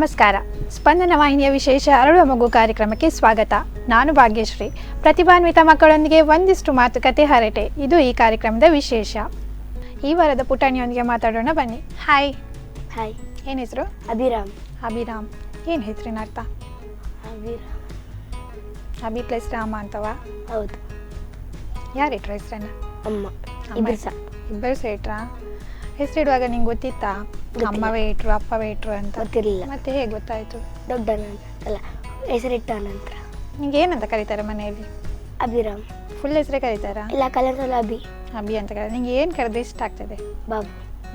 ನಮಸ್ಕಾರ. ಸ್ಪಂದನ ವಾಹಿನಿಯ ವಿಶೇಷ ಅರಳುವ ಮಗು ಕಾರ್ಯಕ್ರಮಕ್ಕೆ ಸ್ವಾಗತ. ನಾನು ಭಾಗ್ಯಶ್ರೀ. ಪ್ರತಿಭಾನ್ವಿತ ಮಕ್ಕಳೊಂದಿಗೆ ಒಂದಿಷ್ಟು ಮಾತುಕತೆ ಹರಟೆ, ಇದು ಈ ಕಾರ್ಯಕ್ರಮದ ವಿಶೇಷ. ಈ ವಾರದ ಪುಟಾಣಿಯೊಂದಿಗೆ ಮಾತಾಡೋಣ ಬನ್ನಿ. ಹಾಯ್. ಹಾಯ್. ಏನು ಹೆಸರು? ಅಭಿರಾಮ್. ಅಭಿರಾಮ್. ಏನು ಹೆಸರಿನ ಅರ್ಥ? ಅಭಿರಾಮ್. ಅಭಿ ಪ್ಲಸ್ ರಾಮ ಅಂತವಾ? ಹೌದು. ಯಾರು ಇಟ್ರ ಹೆಸರನ್ನ? ಅಮ್ಮ. ಇಬ್ಬರು ಸಹ ಇಟ್ರಾ? ಹೆಸರಿಡುವಾಗ ನಿಂಗೆ ಗೊತ್ತಿತ್ತಾ ಅಮ್ಮವೇ ಇಟ್ರು ಅಪ್ಪವೇ ಇಟ್ರು ಅಂತ? ಗೊತ್ತಿರಲಿಲ್ಲ. ಮತ್ತೆ ಹೇಗೆ ಗೊತ್ತಾಯ್ತು? ದೊಡ್ಡ ಅಲ್ಲ, ಹೆಸರಿಟ್ಟ ನಂತರ. ನಿಂಗೆ ಏನಂತ ಕರೀತಾರೆ ಮನೆಯಲ್ಲಿ? ಅಭಿರಾಮ್. ಫುಲ್ ಹೆಸರೇ ಕರೀತಾರಾ? ಇಲ್ಲ, ಕಲರ್ಸಲ್ಲ ಅಭಿ. ಅಭಿ ಅಂತ ಕರೀತಾರೆ. ನಿಂಗೆ ಏನು ಕರೆದ್ರೆ ಇಷ್ಟ ಆಗ್ತದೆ? ಬಾಬು.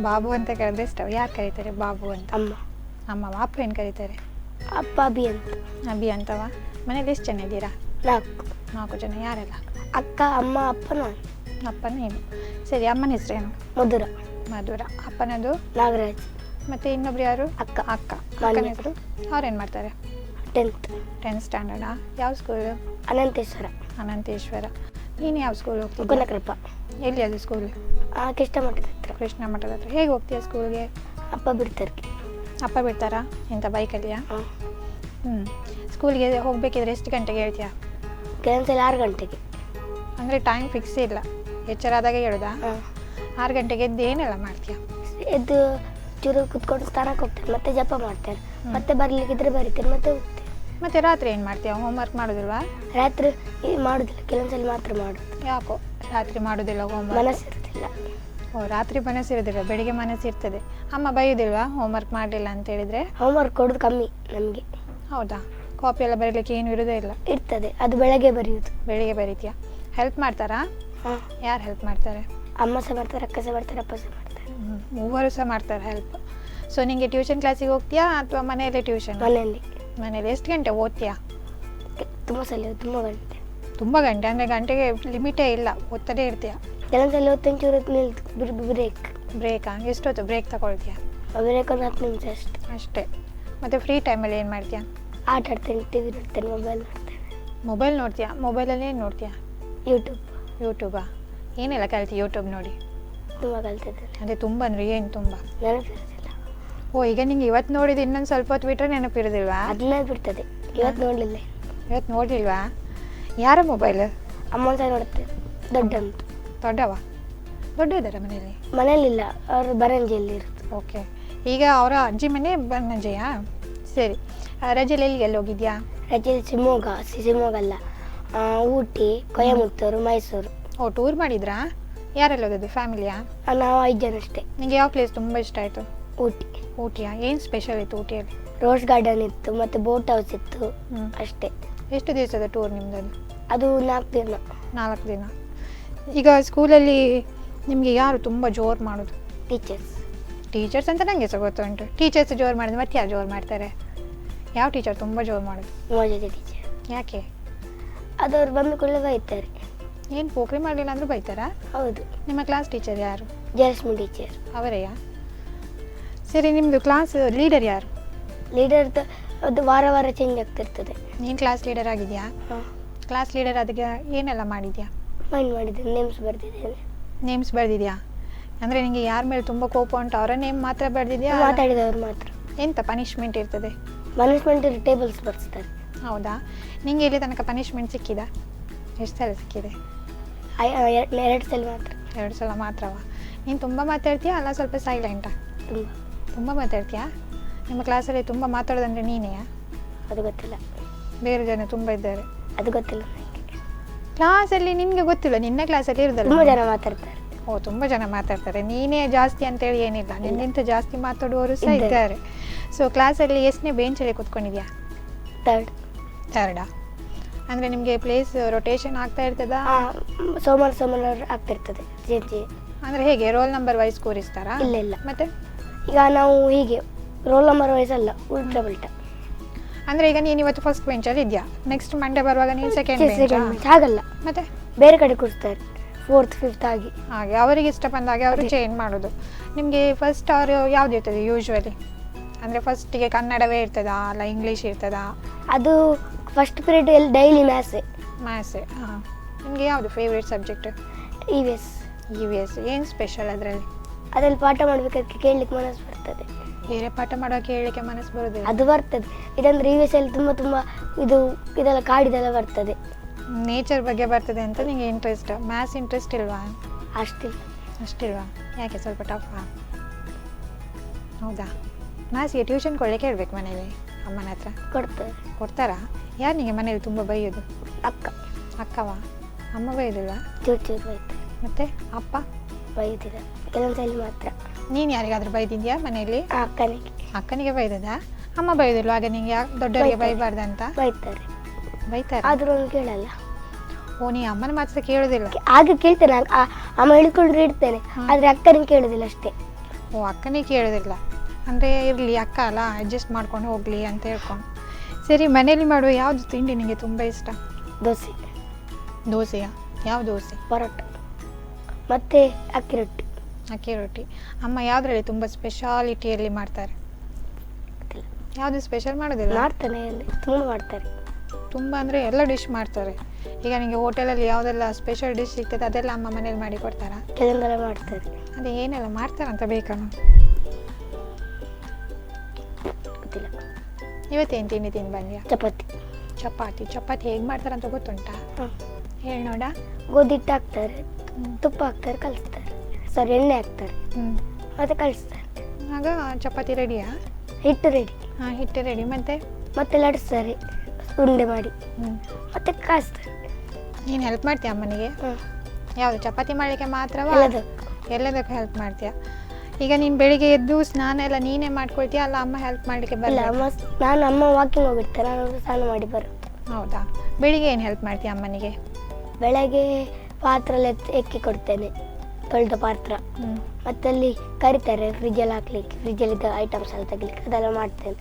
ಬಾಬು ಅಂತ ಕರೆದ್ರೆ ಇಷ್ಟ. ಯಾರು ಕರೀತಾರೆ ಬಾಬು ಅಂತ? ಅಮ್ಮ. ಅಮ್ಮ. ಅಪ್ಪ ಏನು ಕರೀತಾರೆ? ಅಪ್ಪ ಅಭಿ ಅಂತ. ಅಭಿ ಅಂತವಾ? ಮನೇಲಿ ಎಷ್ಟು ಜನ ಇದ್ದೀರಾ? 4 ಜನ. ಯಾರೆಲ್ಲ? ಅಕ್ಕ, ಅಮ್ಮ, ಅಪ್ಪ, ನಾನು. ಅಪ್ಪ ನೀನು. ಸರಿ, ಅಮ್ಮನ ಹೆಸರೇನು? ಮಧುರ. ಮಧುರ. ಅಪ್ಪನದು? ನಾಗರಾಜ್. ಮತ್ತೆ ಇನ್ನೊಬ್ರು ಯಾರು? ಅಕ್ಕನ ಹೆಸರು? ಅವ್ರೇನು ಮಾಡ್ತಾರೆ? 10th ಸ್ಟ್ಯಾಂಡರ್ಡಾ? ಯಾವ ಸ್ಕೂಲು? ಅನಂತೇಶ್ವರ. ನೀನು ಯಾವ ಸ್ಕೂಲ್ ಹೋಗ್ತೀಯ? ಕುಲಕೃಪ. ಎಲ್ಲಿ ಅದು ಸ್ಕೂಲ್? ಕೃಷ್ಣ ಮಠದ ಹತ್ರ. ಕೃಷ್ಣ ಮಠದ ಹತ್ರ. ಹೇಗೆ ಹೋಗ್ತೀಯ ಸ್ಕೂಲ್ಗೆ? ಅಪ್ಪ ಬಿಡ್ತಾರೆ. ಅಪ್ಪ ಬಿಡ್ತಾರಾ? ಎಂತ ಬೈಕಲ್ಲಿಯಾ? ಸ್ಕೂಲ್ಗೆ ಹೋಗ್ಬೇಕಿದ್ರೆ ಎಷ್ಟು ಗಂಟೆಗೆ ಹೇಳ್ತೀಯಾ? ಕೆಲವೊಂದ್ಸಲ 6 ಗಂಟೆಗೆ. ಅಂದರೆ ಟೈಮ್ ಫಿಕ್ಸ್ ಇಲ್ಲ, ಎಚ್ಚರ ಆದಾಗ ಹೇಳುದಾ? 6 ಗಂಟೆಗೆ ಎದ್ದು ಏನೆಲ್ಲ ಮಾಡ್ತೀಯಾ? ಎದ್ದು ಚೂರು ಕುತ್ಕೊಂಡು ಸ್ನಾನಕ್ಕೆ ಹೋಗ್ತೇನೆ, ಮತ್ತೆ ಜಪ ಮಾಡ್ತೇನೆ, ಮತ್ತೆ ಬರಲಿಕ್ಕಿದ್ರೆ ಬರೀತೇನೆ, ಮತ್ತೆ ಹೋಗ್ತೇನೆ. ಮತ್ತೆ ರಾತ್ರಿ ಏನು ಮಾಡ್ತೀಯಾ? ಹೋಮ್ವರ್ಕ್ ಮಾಡೋದಿಲ್ವಾ? ರಾತ್ರಿ ಮಾಡೋದಿಲ್ಲ, ಕೆಲವೊಂದ್ಸಲ ಮಾತ್ರ ಮಾಡೋದು. ಯಾಕೋ ರಾತ್ರಿ ಮಾಡೋದಿಲ್ಲ ಹೋಮ್ವರ್ಕ್? ಮನಸ್ಸಿರೋದಿಲ್ಲ. ಓ, ರಾತ್ರಿ ಮನಸ್ಸಿರೋದಿಲ್ಲ, ಬೆಳಿಗ್ಗೆ ಮನಸ್ಸಿರ್ತದೆ. ಅಮ್ಮ ಬೈಯೋದಿಲ್ವಾ ಹೋಮ್ವರ್ಕ್ ಮಾಡಲಿಲ್ಲ ಅಂತ ಹೇಳಿದರೆ? ಹೋಮ್ವರ್ಕ್ ಕೊಡೋದು ಕಮ್ಮಿ ನಮಗೆ. ಹೌದಾ? ಕಾಪಿ ಎಲ್ಲ ಬರೀಲಿಕ್ಕೆ ಏನು ಇರೋದೇ ಇಲ್ಲ? ಇರ್ತದೆ, ಅದು ಬೆಳಗ್ಗೆ ಬರೆಯೋದು. ಬೆಳಿಗ್ಗೆ ಬರೀತೀಯಾ? ಹೆಲ್ಪ್ ಮಾಡ್ತಾರಾ? ಹಾಂ. ಯಾರು ಹೆಲ್ಪ್ ಮಾಡ್ತಾರೆ? ಅಮ್ಮ ಸಹ ಮಾಡ್ತಾರೆ, ಅಕ್ಕ ಸಹ ಮಾಡ್ತಾರೆ, ಅಪ್ಪ ಸಹ ಮಾಡ್ತಾರೆ. ಮೂವರು ಸಹ ಮಾಡ್ತಾರೆ ಹೆಲ್ಪ್. ಸೊ ನಿಮಗೆ ಟ್ಯೂಷನ್ ಕ್ಲಾಸಿಗೆ ಹೋಗ್ತೀಯಾ ಅಥವಾ ಮನೆಯಲ್ಲೇ ಟ್ಯೂಷನ್? ಮನೆಯಲ್ಲಿ. ಎಷ್ಟು ಗಂಟೆ ಓದ್ತೀಯಾ? ತುಂಬ ಸಲ, ತುಂಬ ಗಂಟೆ. ತುಂಬ ಗಂಟೆ? ಅಂದರೆ ಗಂಟೆಗೆ ಲಿಮಿಟೇ ಇಲ್ಲ, ಓದ್ತಲೇ ಇರ್ತೀಯಾ? ಕೆಲವೊಂದ್ಸಲ 25 ಬ್ರೇಕಾ? ಎಷ್ಟೊತ್ತು ಬ್ರೇಕ್ ತಗೊಳ್ತೀಯಾ? ಬ್ರೇಕ್ ಒಂದು 10 ನಿಮಿಷ ಅಷ್ಟೇ. ಮತ್ತು ಫ್ರೀ ಟೈಮಲ್ಲಿ ಏನು ಮಾಡ್ತೀಯಾ? ಆಟ ಆಡ್ತೇನೆ, ಟಿವಿ ನೋಡ್ತೇನೆ, ಮೊಬೈಲ್ ನೋಡ್ತೇನೆ. ಮೊಬೈಲ್ ನೋಡ್ತೀಯಾ? ಮೊಬೈಲಲ್ಲಿ ಏನು ನೋಡ್ತೀಯಾ? ಯೂಟ್ಯೂಬಾ? ಏನೆಲ್ಲ ಕಲ್ತಿ ಯೂಟ್ಯೂಬ್ ನೋಡಿ? ತುಂಬ ಕಲ್ತಿದ್ದೇನೆ. ಅದೇ ತುಂಬ ಅಂದರೆ ಏನು ತುಂಬ? ನೆನಪಿರೋದಿಲ್ಲ. ಓ, ಈಗ ನಿಂಗೆ ಇವತ್ತು ನೋಡಿದ್ದು ಇನ್ನೊಂದು ಸ್ವಲ್ಪ ಹೊತ್ತು ಬಿಟ್ಟರೆ ನೆನಪಿರೋದಿಲ್ವಾ? ಅದನ್ನೇ ಬಿಡ್ತದೆ. ಇವತ್ತು ನೋಡಲಿಲ್ಲ. ಇವತ್ತು ನೋಡಲಿಲ್ವಾ? ಯಾರ ಮೊಬೈಲ್? ಅಮ್ಮ ಸಹ ನೋಡುತ್ತೇನೆ. ದೊಡ್ಡವ ಇದ್ದಾರೆ ಮನೆಯಲ್ಲಿ? ಮನೇಲಿಲ್ಲ, ಅವರು ಬರಂಜಿಯಲ್ಲಿ ಇರುತ್ತೆ. ಓಕೆ. ಈಗ ಅವರ ಅಜ್ಜಿ ಮನೆ ಬನ್ನಜ್ಜಿಯಾ? ಸರಿ. ರಜೆಯಲ್ಲಿ ಎಲ್ಲಿಗೆಲ್ಲ ಹೋಗಿದ್ಯಾ? ರಜೆಯಲ್ಲಿ ಶಿವಮೊಗ್ಗ ಅಲ್ಲ, ಊಟಿ, ಕೊಯಮತ್ತೂರು, ಮೈಸೂರು. ಓ, ಟೂರ್ ಮಾಡಿದ್ರಾ? ಯಾರೆಲ್ಲ ಹೋಗೋದು? ಫ್ಯಾಮಿಲಿಯಾ? ನಾವು 5 ಜನ ಅಷ್ಟೇ. ನಿಂಗೆ ಯಾವ ಪ್ಲೇಸ್ ತುಂಬ ಇಷ್ಟ ಆಯಿತು? ಊಟಿಯಾ? ಏನು ಸ್ಪೆಷಲ್ ಇತ್ತು ಊಟಿಯಲ್ಲಿ? ರೋಸ್ ಗಾರ್ಡನ್ ಇತ್ತು, ಮತ್ತು ಬೋಟ್ ಹೌಸ್ ಇತ್ತು, ಅಷ್ಟೇ. ಎಷ್ಟು ದಿವಸದ ಟೂರ್ ನಿಮ್ಮದು? ಅದು 4 ದಿನ. ಈಗ ಸ್ಕೂಲಲ್ಲಿ ನಿಮಗೆ ಯಾರು ತುಂಬ ಜೋರು ಮಾಡೋದು? ಟೀಚರ್ಸ್ ಅಂತ ನನಗೆ ಸಹ ಗೊತ್ತುಂಟು. ಟೀಚರ್ಸ್ ಜೋರು ಮಾಡಿದ್ರೆ ಮತ್ತೆ ಯಾರು ಜೋರು ಮಾಡ್ತಾರೆ? ಯಾವ ಟೀಚರ್ ತುಂಬ ಜೋರು ಮಾಡೋದು? ಮೋಜದ ಟೀಚರ್. ಯಾಕೆ? ಅದವ್ರು ಬಂದು ಕೂಡಲೇ ಬೈತಾರೆ. ಏನು ಪೋಖ್ರಿ ಮಾಡಲಿಲ್ಲ ಅಂದರೂ ಬೈತಾರಾ? ಹೌದು. ನಿಮ್ಮ ಕ್ಲಾಸ್ ಟೀಚರ್ ಯಾರು? ಜಯಲಕ್ಷ್ಮಿ ಟೀಚರ್. ಅವರೆಯಾ? ಸರಿ, ನಿಮ್ಮದು ಕ್ಲಾಸ್ ಲೀಡರ್ ಯಾರು? ಲೀಡರ್ ಅದು ವಾರ ಚೇಂಜ್ ಆಗ್ತಿರ್ತದೆ. ನೀನು ಕ್ಲಾಸ್ ಲೀಡರ್ ಆಗಿದೆಯಾ? ಕ್ಲಾಸ್ ಲೀಡರ್ ಅದಕ್ಕೆ ಏನೆಲ್ಲ ಮಾಡಿದ್ಯಾ? ಮೈಂಡ್ ಮಾಡಿದ್ದೇನೆ, ನೇಮ್ಸ್ ಬರೆದಿದ್ದೇನೆ. ನೇಮ್ಸ್ ಬರೆದಿದ್ಯಾ? ಅಂದರೆ ನಿಮಗೆ ಯಾರ ಮೇಲೆ ತುಂಬ ಕೋಪ ಉಂಟು ಅವರ ನೇಮ್ ಮಾತ್ರ ಬರೆದಿದ್ಯಾ? ಮಾತಾಡಿದವರು ಮಾತ್ರ. ಎಂತ ಪನಿಷ್ಮೆಂಟ್ ಇರ್ತದೆ? ಪನಿಷ್ಮೆಂಟ್ ಟೇಬಲ್ಸ್ ಬರ್ಸ್ತಾರೆ. ಹೌದಾ? ನಿಮಗೆ ಇಲ್ಲಿ ತನಕ ಪನಿಷ್ಮೆಂಟ್ ಸಿಕ್ಕಿದ? ಎಷ್ಟು ಸಲ ಸಿಕ್ಕಿದೆ? 2 ಸಲ ಮಾತ್ರ. 2 ಸಲ ಮಾತ್ರವಾ? ನೀನು ತುಂಬ ಮಾತಾಡ್ತೀಯಾ ಅಲ್ಲ ಸ್ವಲ್ಪ ಸೈಲೆಂಟಾ? ತುಂಬ ಮಾತಾಡ್ತೀಯಾ? ನಿಮ್ಮ ಕ್ಲಾಸಲ್ಲಿ ತುಂಬ ಮಾತಾಡೋದಂದರೆ ನೀನೆಯಾ? ಅದು ಗೊತ್ತಿಲ್ಲ. ಬೇರೆ ಜನ ತುಂಬ ಇದ್ದಾರೆ? ಅದು ಗೊತ್ತಿಲ್ಲ. ಕ್ಲಾಸಲ್ಲಿ ನಿನಗೆ ಗೊತ್ತಿಲ್ಲ? ನಿನ್ನ ಕ್ಲಾಸಲ್ಲಿ ಇರೋದಲ್ಲ? ತುಂಬ ಜನ ಮಾತಾಡ್ತಾರೆ. ಓ, ತುಂಬ ಜನ ಮಾತಾಡ್ತಾರೆ. ನೀನೇ ಜಾಸ್ತಿ ಅಂತೇಳಿ ಏನಿಲ್ಲ, ನಿನ್ನಿಂತ ಜಾಸ್ತಿ ಮಾತಾಡುವವರು ಸಹ ಇದ್ದಾರೆ. ಸೊ ಕ್ಲಾಸಲ್ಲಿ ಎಷ್ಟನೇ ಬೆಂಚಲ್ಲಿ ಕೂತ್ಕೊಂಡಿದ್ಯಾ? ಥರ್ಡಾ? ಅಂದರೆ ನಿಮಗೆ ಪ್ಲೇಸ್ ರೊಟೇಷನ್ ಆಗ್ತಾ ಇರ್ತದಾ? ಸೋಮವಾರ ಆಗ್ತಿರ್ತದೆ. ಅಂದರೆ ಹೇಗೆ ರೋಲ್ ನಂಬರ್ ವೈಸ್ ಕೂರಿಸ್ತಾರಾ? ಇಲ್ಲ. ಮತ್ತೆ ಈಗ ನಾವು ಹೀಗೆ ರೋಲ್ ನಂಬರ್ ವೈಸ್ ಅಲ್ಲ, ಉಲ್ಟಾ ಉಲ್ಟಾ. ಅಂದರೆ ಈಗ ನೀನು ಇವತ್ತು ಫಸ್ಟ್ ಬೆಂಚಲ್ಲಿ ಇದೆಯಾ, ನೆಕ್ಸ್ಟ್ ಮಂಡೇ ಬರುವಾಗ ನೀನು ಸೆಕೆಂಡ್ ಬೆಂಚ್? ಹಾಗಲ್ಲ, ಮತ್ತೆ ಬೇರೆ ಕಡೆ ಕೂರಿಸ್ತಾರೆ, 4th 5th ಆಗಿ. ಹಾಗೆ ಅವರಿಗೆ ಇಷ್ಟ ಬಂದಾಗೆ ಅವರು ಚೇಂಜ್ ಮಾಡೋದು. ನಿಮಗೆ ಫಸ್ಟ್ ಅವರು ಯಾವ್ದು ಇರ್ತದೆ ಯೂಶ್ವಲಿ? ಅಂದರೆ ಫಸ್ಟಿಗೆ ಕನ್ನಡವೇ ಇರ್ತದಾ ಅಲ್ಲ ಇಂಗ್ಲೀಷ್ ಇರ್ತದಾ? ಅದು ಫಸ್ಟ್ ಪೀರಿಯಡ್ ಎಲ್ಲಿ ಡೈಲಿ ಮ್ಯಾಥ್ಸೇ. ಹಾಂ. ನಿಮಗೆ ಯಾವುದು ಫೇವ್ರೇಟ್ ಸಬ್ಜೆಕ್ಟ್? EVS. ಏನು ಸ್ಪೆಷಲ್ ಅದರಲ್ಲಿ? ಅದರಲ್ಲಿ ಪಾಠ ಮಾಡಬೇಕಾದ್ರೆ ಕೇಳಲಿಕ್ಕೆ ಮನಸ್ಸು ಬರ್ತದೆ. ಬೇರೆ ಪಾಠ ಮಾಡೋಕೆ ಹೇಳಲಿಕ್ಕೆ ಮನಸ್ಸು ಬರೋದಿಲ್ಲ. ಅದು ಬರ್ತದೆ. ಇದಂದ್ರೆ ಈ ವಿಷಯಲ್ಲಿ ತುಂಬ ತುಂಬ ಇದೆಲ್ಲ ಕಾಡಿದೆಲ್ಲ ಬರ್ತದೆ. ನೇಚರ್ ಬಗ್ಗೆ ಬರ್ತದೆ ಅಂತ ನಿಂಗೆ ಇಂಟ್ರೆಸ್ಟ್. ಮ್ಯಾಥ್ಸ್ ಇಂಟ್ರೆಸ್ಟ್ ಇಲ್ವಾ? ಅಷ್ಟಿಲ್ವಾ? ಯಾಕೆ, ಸ್ವಲ್ಪ ಟಫಾ? ಹೌದಾ? ಮ್ಯಾಥ್ಸ್ಗೆ ಟ್ಯೂಷನ್ ಕೊಡ್ಲಿಕ್ಕೆ ಹೇಳ್ಬೇಕು ಮನೇಲಿ ಅಮ್ಮನ ಹತ್ರ. ಕೊಡ್ತಾರಾ? ಯಾರು ನಿಮಗೆ ಮನೇಲಿ ತುಂಬ ಬೈಯೋದು? ಅಕ್ಕವಾ? ಅಮ್ಮ ಬೈಯೋದಿಲ್ವಾ? ಚೂರು ಬೈತಾರೆ. ಮತ್ತೆ ಅಪ್ಪ ಬೈಯೋದಿಲ್ಲ, ಕೆಲವೊಂದ್ಸಲಿ ಮಾತ್ರ. ನೀನು ಯಾರಿಗಾದ್ರೂ ಬೈದಿದ್ಯಾ ಮನೆಯಲ್ಲಿ? ಅಕ್ಕನಿಗೆ ಬೈದದಾ? ಅಮ್ಮ ಬೈಯೋದಿಲ್ವ? ಆಗ ನಿಂಗೆ ಯಾಕೆ ದೊಡ್ಡವರಿಗೆ ಬೈಬಾರ್ದಂತ? ಬೈತಾರೆ. ಆದ್ರೂ ಕೇಳಲ್ಲ. ಓ, ನೀ ಅಮ್ಮನ ಮಾತ್ರ ಕೇಳೋದಿಲ್ಲ? ಆಗ ಕೇಳ್ತೇನೆ, ಅಮ್ಮ ಹೇಳಿಕೊಂಡ್ರೆ ಇಡ್ತೇನೆ, ಆದ್ರೆ ಅಕ್ಕನಿಗೆ ಕೇಳೋದಿಲ್ಲ ಅಷ್ಟೇ. ಓ, ಅಕ್ಕನಿಗೆ ಕೇಳೋದಿಲ್ಲ ಅಂದರೆ ಇರಲಿ ಅಕ್ಕ ಅಲ್ಲ, ಅಡ್ಜಸ್ಟ್ ಮಾಡ್ಕೊಂಡು ಹೋಗಲಿ ಅಂತ ಹೇಳ್ಕೊಂಡು. ಸರಿ, ಮನೇಲಿ ಮಾಡುವ ಯಾವುದು ತಿಂಡಿ ನಿಮಗೆ ತುಂಬ ಇಷ್ಟ? ದೋಸೆಯಾ? ಯಾವ ದೋಸೆ? ಪರೋಟ ಮತ್ತು ಅಕ್ಕಿ ರೊಟ್ಟಿ. ಅಮ್ಮ ಯಾವುದ್ರಲ್ಲಿ ತುಂಬ ಸ್ಪೆಷಾಲಿಟಿಯಲ್ಲಿ ಮಾಡ್ತಾರೆ? ಯಾವುದು ಸ್ಪೆಷಲ್ ಮಾಡೋದಿಲ್ಲ? ಮಾಡ್ತಾರೆ. ತುಂಬ ಅಂದರೆ ಎಲ್ಲ ಡಿಶ್ ಮಾಡ್ತಾರೆ. ಈಗ ನಿಮಗೆ ಹೋಟೆಲಲ್ಲಿ ಯಾವುದೆಲ್ಲ ಸ್ಪೆಷಲ್ ಡಿಶ್ ಸಿಗ್ತದೆ ಅದೆಲ್ಲ ಅಮ್ಮ ಮನೇಲಿ ಮಾಡಿ ಕೊಡ್ತಾರಾ? ಕೆಲವೊಂದೆಲ್ಲ ಮಾಡ್ತಾರೆ. ಅದೇ ಏನೆಲ್ಲ ಮಾಡ್ತಾರಂತ ಬೇಕಾ? ಗೊತ್ತಿಲ್ಲ. ಇವತ್ತೇನು ತಿಂಡಿ ತಿಂದು ಬಂದ್ಯಾ? ಚಪಾತಿ ಹೇಗೆ ಮಾಡ್ತಾರಂತ ಗೊತ್ತುಂಟಾ? ಹೇಳಿ ನೋಡ. ಗೋಧಿ ಹಿಟ್ಟು ಹಾಕ್ತಾರೆ, ತುಪ್ಪ ಹಾಕ್ತಾರೆ, ಕಲಿಸ್ತಾರೆ, ಎಣ್ಣೆ ಹಾಕ್ತಾರೆ, ಮತ್ತೆ ಕಲಿಸ್ತಾರೆ. ಆಗ ಚಪಾತಿ ರೆಡಿಯಾ? ಹಿಟ್ಟು ರೆಡಿ. ಹಿಟ್ಟು ರೆಡಿ. ಮತ್ತೆ ಲಡಿಸ್ತಾರೆ ಉಂಡೆ ಮಾಡಿ, ಮತ್ತೆ ಕಾಯಿಸ್ತಾರೆ. ನೀನು ಹೆಲ್ಪ್ ಮಾಡ್ತೀಯ ಅಮ್ಮನಿಗೆ? ಯಾವುದು, ಚಪಾತಿ ಮಾಡಲಿಕ್ಕೆ ಮಾತ್ರವಾ? ಎಲ್ಲದಕ್ಕೂ ಹೆಲ್ಪ್ ಮಾಡ್ತೀಯ. ಈಗ ನೀನು ಬೆಳಿಗ್ಗೆ ಎದ್ದು ಸ್ನಾನ ಎಲ್ಲ ನೀನೇ ಮಾಡ್ಕೊಳ್ತೀಯ ಅಲ್ಲ ಅಮ್ಮ ಹೆಲ್ಪ್ ಮಾಡಲಿಕ್ಕೆ ಬರಲ್ಲ? ಅಮ್ಮ ವಾಕಿಂಗ್ ಹೋಗಿರ್ತಾರೆ, ನಾನು ಸ್ನಾನ ಮಾಡಿ ಬರೋ. ಹೌದಾ? ಬೆಳಿಗ್ಗೆ ಏನು ಹೆಲ್ಪ್ ಮಾಡ್ತೀಯ ಅಮ್ಮನಿಗೆ? ಬೆಳಗ್ಗೆ ಪಾತ್ರ ಎಕ್ಕಿ ಕೊಡ್ತೇನೆ, ತೊಳೆದ ಪಾತ್ರ. ಮತ್ತೆ ಅಲ್ಲಿ ಕರಿತಾರೆ ಫ್ರಿಜ್ಜಲ್ಲಿ ಹಾಕ್ಲಿಕ್ಕೆ, ಫ್ರಿಜ್ಜಲ್ಲಿದ್ದ ಐಟಮ್ಸ್ ಎಲ್ಲ ತೆಗಿಲಿಕ್ಕೆ, ಅದೆಲ್ಲ ಮಾಡ್ತೇನೆ.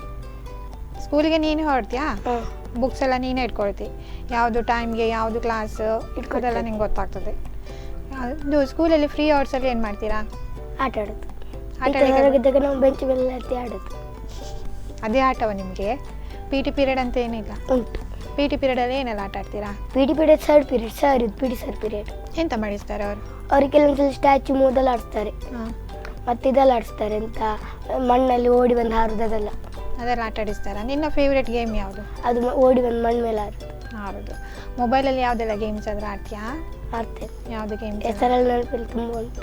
ಸ್ಕೂಲಿಗೆ ನೀನು ಹೊರಡ್ತೀಯಾ? ಬುಕ್ಸ್ ಎಲ್ಲ ನೀನೇ ಇಟ್ಕೊಳ್ತಿ? ಯಾವುದು ಟೈಮ್ಗೆ ಯಾವುದು ಕ್ಲಾಸ್ ಇಟ್ಕೊದೆಲ್ಲ ನಿಂಗೆ ಗೊತ್ತಾಗ್ತದೆ. ಇದು ಸ್ಕೂಲಲ್ಲಿ ಫ್ರೀ ಅವರ್ಸಲ್ಲಿ ಏನು ಮಾಡ್ತೀರಾ? ಆಟ ಹೊರಗಿದ್ದಾಗ ನಾವು ಬೆಂಚ್ ಮೇಲೆ ಆಡೋದು. ಅದೇ ಆಟವ ನಿಮಗೆ? ಪಿ ಟಿ ಪೀರಿಯಡ್ ಅಂತ ಏನಿಲ್ಲ? ಉಂಟು. ಪಿ ಟಿ ಪೀರಿಯಡಲ್ಲಿ ಏನೆಲ್ಲ ಆಟ ಆಡ್ತೀರಾ? P T period P T sir period. ಎಂತ ಮಾಡಿಸ್ತಾರೆ ಅವರು? ಅವ್ರಿಗೆ ಕೆಲವೊಂದ್ಸಲ ಸ್ಟ್ಯಾಚ್ಯೂ ಮೂದೆಲ್ಲ ಆಡಿಸ್ತಾರೆ, ಮತ್ತೆ ಇದೆಲ್ಲ ಆಡಿಸ್ತಾರೆ, ಅಂತ ಮಣ್ಣಲ್ಲಿ ಓಡಿ ಬಂದು ಹಾರುದೆಲ್ಲ ಆಟ ಆಡಿಸ್ತಾರ. ನಿನ್ನ ಫೇವ್ರೆಟ್ ಗೇಮ್ ಯಾವುದು? ಅದು ಓಡಿ ಬಂದು ಮಣ್ಣು ಮೇಲೆ ಹಾರೋದು. ಮೊಬೈಲಲ್ಲಿ ಯಾವುದೆಲ್ಲ ಗೇಮ್ಸ್ ಆದ್ರೆ ಆಡ್ತೀಯಾ? ಆಡ್ತೇನೆ. ಯಾವುದು ಗೇಮ್? ಹೆಸರಲ್ಲಿ ನೆನಪಿಲ್ಲ, ತುಂಬ ಉಂಟು.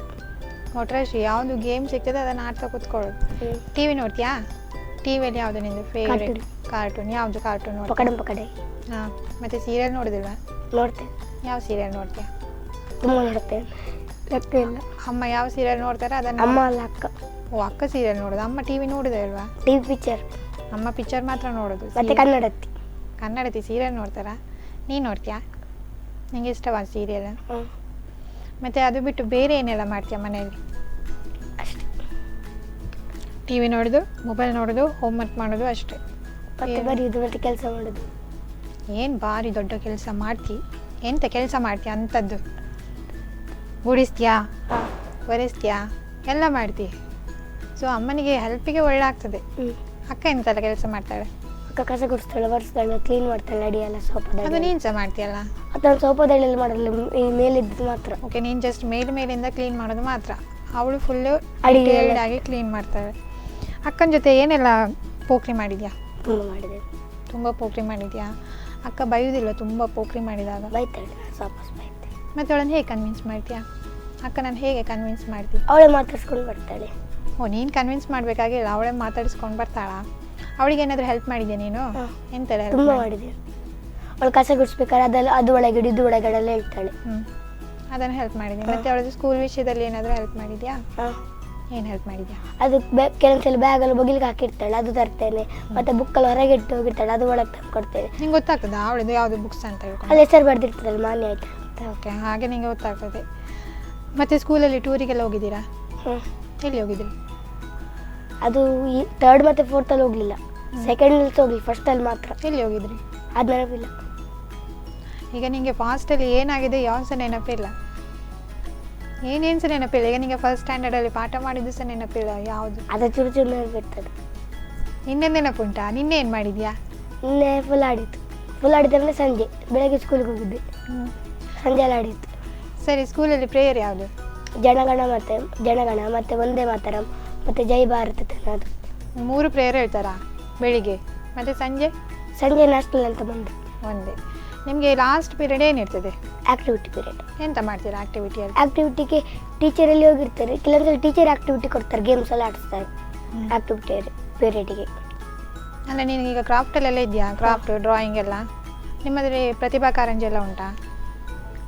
ಒಟ್ರಾಶಿ ಯಾವುದು ಗೇಮ್ ಸಿಗ್ತದೆ ಅದನ್ನು ಆಡ್ತಾ ಕೂತ್ಕೊಳ್ಳೋದು. ಟಿವಿ ನೋಡ್ತೀಯಾ? ಟಿವಿಯಲ್ಲಿ ಯಾವುದು ನಿಂದು ಫೇವ್ರೆಟ್ ಕಾರ್ಟೂನ್? ಯಾವುದು ಕಾರ್ಟೂನ್ ಪಕಡೆ. ಹಾಂ, ಮತ್ತೆ ಸೀರಿಯಲ್ ನೋಡೋದಿಲ್ವಾ? ನೋಡ್ತೇನೆ. ಯಾವ ಸೀರಿಯಲ್ ನೋಡ್ತೀಯಾ? ತುಂಬ ನೋಡ್ತೇನೆ, ಲೆಕ್ಕ ಇಲ್ಲ. ಅಮ್ಮ ಯಾವ ಸೀರಿಯಲ್ ನೋಡ್ತಾರೆ ಅದನ್ನು? ಅಮ್ಮ ಅಲ್ಲ, ಅಕ್ಕ. ಓ, ಅಕ್ಕ ಸೀರಿಯಲ್ ನೋಡೋದು. ಅಮ್ಮ ಟಿವಿ ನೋಡೋದೇ ಅಲ್ವಾ? TV picture. ಅಮ್ಮ ಪಿಕ್ಚರ್ ಮಾತ್ರ ನೋಡೋದು. ಮತ್ತೆ ಕನ್ನಡತಿ ಸೀರಿಯಲ್ ನೋಡ್ತಾರಾ? ನೀನು ನೋಡ್ತೀಯಾ? ನಿಂಗೆ ಇಷ್ಟವಾ ಸೀರಿಯಲ್? ಮತ್ತು ಅದು ಬಿಟ್ಟು ಬೇರೆ ಏನೆಲ್ಲ ಮಾಡ್ತೀಯ ಮನೆಯಲ್ಲಿ? ಅಷ್ಟೇ. ಟಿವಿ ನೋಡೋದು, ಮೊಬೈಲ್ ನೋಡೋದು, ಹೋಮ್ವರ್ಕ್ ಮಾಡೋದು ಅಷ್ಟೇ. ಮತ್ತೆ ಬರೆಯೋದು, ಮತ್ತೆ ಕೆಲಸ ಮಾಡೋದು. ಏನು ಭಾರಿ ದೊಡ್ಡ ಕೆಲಸ ಮಾಡ್ತಿ? ಎಂತ ಕೆಲಸ ಮಾಡ್ತೀಯ ಅಂಥದ್ದು? ಗುಡಿಸ್ತೀಯಾ, ಒರೆಸ್ತೀಯಾ, ಎಲ್ಲ ಮಾಡ್ತಿ. ಸೊ ಅಮ್ಮನಿಗೆ ಹೆಲ್ಪಿಗೆ ಒಳ್ಳೆ ಆಗ್ತದೆ. ಅಕ್ಕ ಎಂತೆಲ್ಲ ಕೆಲಸ ಮಾಡ್ತಾಳೆ? ಅಕ್ಕ ಕಸ ಗುಡಿಸ್ತಾಳೆ, ಒರೆಸ್ತಾಳೆ, ಕ್ಲೀನ್ ಮಾಡ್ತಾಳೆ, ಅಡಿ ಎಲ್ಲ ಸೋಪದ. ಅದು ನೀನು ಸಹ ಮಾಡ್ತೀಯಲ್ಲ? ಅದು ಸೋಪದಳ್ಳೆಲ್ಲ ಮಾಡಲ್ಲ, ಈ ಮೇಲಿದ್ದು ಮಾತ್ರ. ಓಕೆ, ನೀನು ಜಸ್ಟ್ ಮೇಲಿಂದ ಕ್ಲೀನ್ ಮಾಡೋದು ಮಾತ್ರ. ಅವಳು ಫುಲ್ಲು ಆಗಿ ಕ್ಲೀನ್ ಮಾಡ್ತಾಳೆ. ಅಕ್ಕನ ಜೊತೆ ಏನೆಲ್ಲ ಪೋಖ್ರಿ ಮಾಡಿದ್ಯಾ? ತುಂಬ ಪೋಖ್ರಿ ಮಾಡಿದ್ಯಾ? ಅಕ್ಕ ಬೈಯೋದಿಲ್ಲ ತುಂಬ ಪೋಖ್ರಿ ಮಾಡಿದಾಗ? ಬೈತಾಳೆ, ವಾಪಸ್ ಬೈತಾಳೆ. ಮತ್ತೆ ಅವಳನ್ನು ಹೇಗೆ ಕನ್ವಿನ್ಸ್ ಮಾಡ್ತೀಯಾ? ಅಕ್ಕ ನಾನು ಹೇಗೆ ಕನ್ವಿನ್ಸ್ ಮಾಡ್ತೀಯ? ಅವಳೇ ಮಾತಾಡ್ಸ್ಕೊಂಡು ಬರ್ತಾಳೆ. ಓ, ನೀನು ಕನ್ವಿನ್ಸ್ ಮಾಡಬೇಕಾಗಿಲ್ಲ, ಅವಳೇ ಮಾತಾಡಿಸ್ಕೊಂಡು ಬರ್ತಾಳಾ? ಅವಳಿಗೆ ಏನಾದರೂ ಹೆಲ್ಪ್ ಮಾಡಿದ್ಯಾ ನೀನು? ಎಂತೆಲ್ಲ ತುಂಬ ಮಾಡಿದ್ಯಾ? ಅವಳು ಕಸ ಗುಡಿಸ್ಬೇಕಾದ್ರೆ ಅದು ಒಳಗಡೆ ಇದು ಒಳಗಡೆ ಎಲ್ಲ ಹೇಳ್ತಾಳೆ. ಅದನ್ನು ಹೆಲ್ಪ್ ಮಾಡಿದ್ಯಾ? ಮತ್ತೆ ಅವಳದ್ದು ಸ್ಕೂಲ್ ವಿಷಯದಲ್ಲಿ ಏನಾದರೂ ಹೆಲ್ಪ್ ಮಾಡಿದ್ಯಾ? ಏನು ಹೆಲ್ಪ್ ಮಾಡಿದ್ಯಾ? ಅದು ಕೆಲವೊಂದ್ಸಲ ಬ್ಯಾಗಲ್ಲಿ ಬೊಗಿಲಿಗೆ ಹಾಕಿರ್ತಾಳೆ, ಅದು ತರ್ತೇನೆ. ಮತ್ತೆ ಬುಕ್ಕಲ್ಲಿ ಹೊರಗೆ ಇಟ್ಟು ಹೋಗಿರ್ತಾಳೆ, ಅದು ಒಳಗೆ ತಂದು ಕೊಡ್ತೇನೆ. ನಿಂಗೆ ಗೊತ್ತಾಗ್ತದೆ ಅವಳದು ಯಾವುದು ಬುಕ್ಸ್ ಅಂತ ಹೇಳ್ಕೊಂಡು? ಅಲ್ಲಿ ಹೆಸರು ಬರ್ದಿರ್ತದಲ್ಲ, ಮಾನ್ಯ ಆಯ್ತು. ಓಕೆ, ಹಾಗೆ ನಿಂಗೆ ಗೊತ್ತಾಗ್ತದೆ. ಮತ್ತು ಸ್ಕೂಲಲ್ಲಿ ಟೂರಿಗೆಲ್ಲ ಹೋಗಿದ್ದೀರಾ? ಎಲ್ಲಿ ಹೋಗಿದ್ದೀರಿ? ಅದು ಈ 3rd ಮತ್ತು 4th ಹೋಗಲಿಲ್ಲ, 2nd ಹೋಗಲಿಲ್ಲ, 1st ಮಾತ್ರ. ಎಲ್ಲಿ ಹೋಗಿದ್ರಿ? ಅದು ನೆನಪಿಲ್ಲ. ಈಗ ನಿಮಗೆ ಫಾಸ್ಟಲ್ಲಿ ಏನಾಗಿದೆ ಯಾವ ಸಹ ನೆನಪಿಲ್ಲ? ಏನೇನು ಸಹ ನೆನಪಿಲ್ಲ? ಈಗ ನಿಮಗೆ 1st ಸ್ಟ್ಯಾಂಡರ್ಡಲ್ಲಿ ಪಾಠ ಮಾಡಿದ್ದು ಸಹ ನೆನಪಿಲ್ಲ ಯಾವುದು? ಅದು ಚೂರು ಚೂರು ನೆನಪಿರ್ತದೆ. ನಿನ್ನೆ ನೆನಪುಂಟಾ? ನಿನ್ನೆ ಏನು ಮಾಡಿದ್ಯಾ? ನಿನ್ನೆ ಫುಲ್ ಆಡಿದ್ದಂದ್ರೆ ಸಂಜೆ, ಬೆಳಗ್ಗೆ ಸ್ಕೂಲಿಗೆ ಹೋಗಿದ್ದೆ, ಸಂಜೆ ಎಲ್ಲ ಆಡಿತ್ತು. ಸರಿ, ಸ್ಕೂಲಲ್ಲಿ ಪ್ರೇಯರ್ ಯಾವುದು? ಜನಗಣ ಮತ್ತು ವಂದೇ ಮಾತರಂ ಮತ್ತು ಜೈ ಭಾರತ ಅದು. 3 ಪ್ರೇಯರ್ ಹೇಳ್ತಾರಾ ಬೆಳಿಗ್ಗೆ ಮತ್ತು ಸಂಜೆ ಸಂಜೆ ನಾಷ್ಟಲ್ ಅಂತ ಬಂದು ಒಂದೇ. ನಿಮಗೆ ಲಾಸ್ಟ್ ಪೀರಿಯಡ್ ಏನಿರ್ತದೆ? Activity period. ಎಂತ ಮಾಡ್ತೀರಾ ಆಕ್ಟಿವಿಟಿಯಲ್ಲಿ? ಆಕ್ಟಿವಿಟಿಗೆ ಟೀಚರಲ್ಲಿ ಹೋಗಿರ್ತಾರೆ, ಕೆಲವೊಂದ್ಸಲ ಟೀಚರ್ ಆಕ್ಟಿವಿಟಿ ಕೊಡ್ತಾರೆ, ಗೇಮ್ಸ್ ಎಲ್ಲ ಆಡಿಸ್ತಾರೆ ಆಕ್ಟಿವಿಟಿ ಪೀರಿಯಡಿಗೆ. ಅಂದರೆ ನೀನೀಗ ಕ್ರಾಫ್ಟಲ್ಲೆಲ್ಲ ಇದೆಯಾ? ಕ್ರಾಫ್ಟ್ ಡ್ರಾಯಿಂಗ್ ಎಲ್ಲ ನಿಮ್ಮದ್ರಲ್ಲಿ ಪ್ರತಿಭಾ ಕಾರಂಜಿ ಎಲ್ಲ ಉಂಟಾ?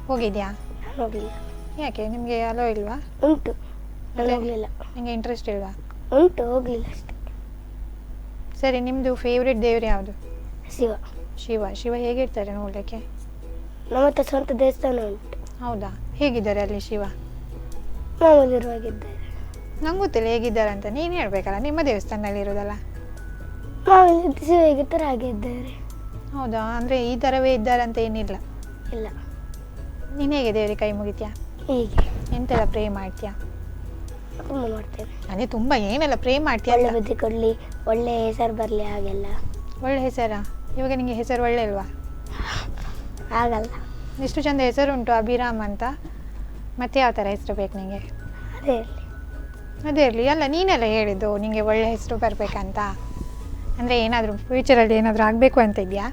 ಹೋಗಿದ್ಯಾ? ಹೋಗಲಿಲ್ಲ. ಯಾಕೆ ನಿಮಗೆ ಅಲೋ ಇಲ್ವಾ? ಉಂಟು, ನಾನು ಹೋಗಲಿಲ್ಲ. ನಿಮಗೆ ಇಂಟ್ರೆಸ್ಟ್ ಇಲ್ವಾ? ಉಂಟು, ಹೋಗಲಿಲ್ಲ ಅಷ್ಟೇ. ಸರಿ, ನಿಮ್ಮದು ಫೇವ್ರೆಟ್ ದೇವ್ರು ಯಾವುದು? ಶಿವ. ಶಿವ. ಶಿವ ಹೇಗಿರ್ತಾರೆ ನೋಡಲಿಕ್ಕೆ? ನಮ್ಮ ಹತ್ರ ಸ್ವಂತ ದೇವಸ್ಥಾನ ಉಂಟು. ಹೌದಾ? ಹೇಗಿದ್ದಾರೆ ಅಲ್ಲಿ ಶಿವ? ಮಾಮೂಲಿರುವಾಗಿದ್ದಾರೆ. ನಂಗೆ ಗೊತ್ತಿಲ್ಲ ಹೇಗಿದ್ದಾರೆ ಅಂತ, ನೀನು ಹೇಳ್ಬೇಕಲ್ಲ, ನಿಮ್ಮ ದೇವಸ್ಥಾನದಲ್ಲಿ ಇರೋದಲ್ಲ. ಮಾಮೂಲಿ ಶಿವ ಹೇಗಿರ್ತಾರೆ ಹಾಗೆ ಇದ್ದಾರೆ. ಹೌದಾ? ಅಂದರೆ ಈ ಥರವೇ ಇದ್ದಾರೆ ಅಂತ ಏನಿಲ್ಲ? ಇಲ್ಲ. ನೀನು ಹೇಗೆ ದೇವರಿಗೆ ಕೈ ಮುಗಿತೀಯಾ? ಹೀಗೆ. ಎಂತೆಲ್ಲ ಪ್ರೇ ಮಾಡ್ತೀಯಾ? ತುಂಬ ಮಾಡ್ತೇವೆ. ಅದೇ ತುಂಬ ಏನೆಲ್ಲ ಪ್ರೇ ಮಾಡ್ತೀಯಾ? ಒಳ್ಳೆ ಬುದ್ಧಿ ಕೊಡಲಿ, ಒಳ್ಳೆ ಹೆಸರು ಬರಲಿ, ಹಾಗೆಲ್ಲ. ಒಳ್ಳೆ ಹೆಸರಾ? ಇವಾಗ ನಿಮಗೆ ಹೆಸರು ಒಳ್ಳೆ ಇಲ್ವಾ? ಆಗಲ್ಲ. ಎಷ್ಟು ಚಂದ ಹೆಸರು ಉಂಟು, ಅಭಿರಾಮ್ ಅಂತ. ಮತ್ತೆ ಯಾವ ಥರ ಹೆಸರು ಬೇಕು ನಿಮಗೆ? ಅದೇ ಇರಲಿ. ಅದೇ ಇರಲಿ. ಅಲ್ಲ, ನೀನೆಲ್ಲ ಹೇಳಿದ್ದು ನಿಮಗೆ ಒಳ್ಳೆ ಹೆಸರು ಬರಬೇಕಂತ. ಅಂದರೆ ಏನಾದರೂ ಫ್ಯೂಚರಲ್ಲಿ ಏನಾದರೂ ಆಗಬೇಕು ಅಂತ ಇದೆಯಾ?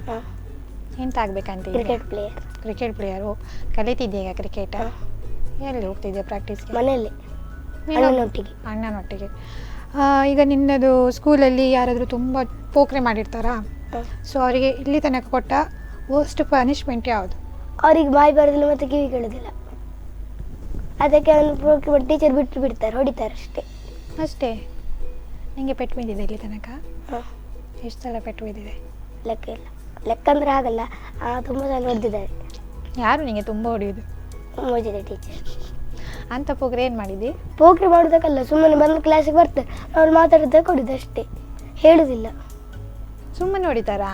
ಎಂತ ಆಗಬೇಕಂತ? Cricket player. Cricket player. ಕಲಿತಿದ್ದೆ ಈಗ ಕ್ರಿಕೆಟ್? ಎಲ್ಲಿ ಹೋಗ್ತಿದ್ದೆ ಪ್ರಾಕ್ಟೀಸ್ಗೆ? ಮನೆಯಲ್ಲಿ ಅಣ್ಣನೊಟ್ಟಿಗೆ. ಅಣ್ಣನೊಟ್ಟಿಗೆ. ಈಗ ನಿನ್ನದು ಸ್ಕೂಲಲ್ಲಿ ಯಾರಾದರೂ ತುಂಬ ಪೋಖ್ರೆ ಮಾಡಿರ್ತಾರಾ? ಸೊ ಅವರಿಗೆ ಇಲ್ಲಿ ತನಕ ಕೊಟ್ಟ ವರ್ಸ್ಟ್ ಪನಿಷ್ಮೆಂಟ್ ಯಾವುದು? ಅವ್ರಿಗೆ ಬಾಯಿ ಬರೋದಿಲ್ಲ ಮತ್ತು ಕಿವಿ ಕೇಳೋದಿಲ್ಲ, ಅದಕ್ಕೆ ಅವನು ಟೀಚರ್ ಬಿಟ್ಟು ಬಿಡ್ತಾರೆ, ಹೊಡಿತಾರೆ ಅಷ್ಟೇ. ಅಷ್ಟೇ? ನಿಮಗೆ ಪೆಟ್ಟು ಬಿದ್ದಿದೆ ಇಲ್ಲಿ ತನಕ? ಎಷ್ಟು ಸಲ ಪೆಟ್ಟು ಬಿದ್ದಿದೆ? ಲೆಕ್ಕ ಇಲ್ಲ. ಲೆಕ್ಕ ಅಂದರೆ ಆಗಲ್ಲ, ತುಂಬ ಸಲ ಹೊಡೆದಿದ್ದಾರೆ. ಯಾರು ನಿಮಗೆ ತುಂಬ ಹೊಡೆಯೋದು? ಓದಿದೆ ಟೀಚರ್. ಅಂಥ ಪೋಖ್ರೆ ಏನು ಮಾಡಿದ್ದಿ? ಪೋಖ್ರೆ ಮಾಡೋದಕ್ಕಲ್ಲ, ಸುಮ್ಮನೆ ಬಂದು ಕ್ಲಾಸಿಗೆ ಬರ್ತಾರೆ, ಅವ್ರು ಮಾತಾಡೋದಕ್ಕೆ ಹೊಡಿದು ಅಷ್ಟೇ, ಹೇಳುದಿಲ್ಲ. ಸುಮ್ಮನೆ ಹೊಡಿತಾರಾ?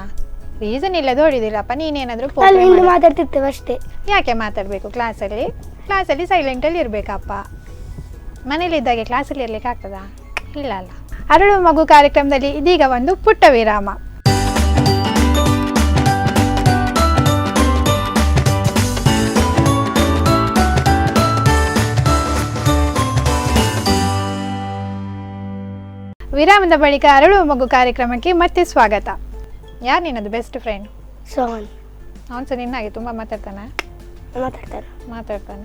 ರೀಸನ್ ಇಲ್ಲದೆ ಹೊಡಿದಿಲ್ಲಪ್ಪ. ನೀನೇನಾದರೂ ಹಿಂದೆ ಮಾತಾಡ್ತಿರ್ತೇವೆ ಅಷ್ಟೇ. ಯಾಕೆ ಮಾತಾಡಬೇಕು ಕ್ಲಾಸಲ್ಲಿ? ಕ್ಲಾಸಲ್ಲಿ ಸೈಲೆಂಟಲ್ಲಿ ಇರಬೇಕಪ್ಪ. ಮನೇಲಿದ್ದಾಗೆ ಕ್ಲಾಸಲ್ಲಿ ಇರ್ಲಿಕ್ಕೆ ಆಗ್ತದಾ? ಇಲ್ಲ ಅಲ್ಲ. ಅರಳುವ ಮಗು ಕಾರ್ಯಕ್ರಮದಲ್ಲಿ ಇದೀಗ ಒಂದು ಪುಟ್ಟ ವಿರಾಮ. ವಿರಾಮದ ಬಳಿಕ ಅರಳುವ ಮಗು ಕಾರ್ಯಕ್ರಮಕ್ಕೆ ಮತ್ತೆ ಸ್ವಾಗತ. ಯಾರು ನಿನ್ನದು ಬೆಸ್ಟ್ ಫ್ರೆಂಡ್? ಸೋಹನ್. ಅವನು ಸಹ ನಿನ್ನಾಗೆ ತುಂಬ ಮಾತಾಡ್ತಾನೆ? ಮಾತಾಡ್ತಾನೆ.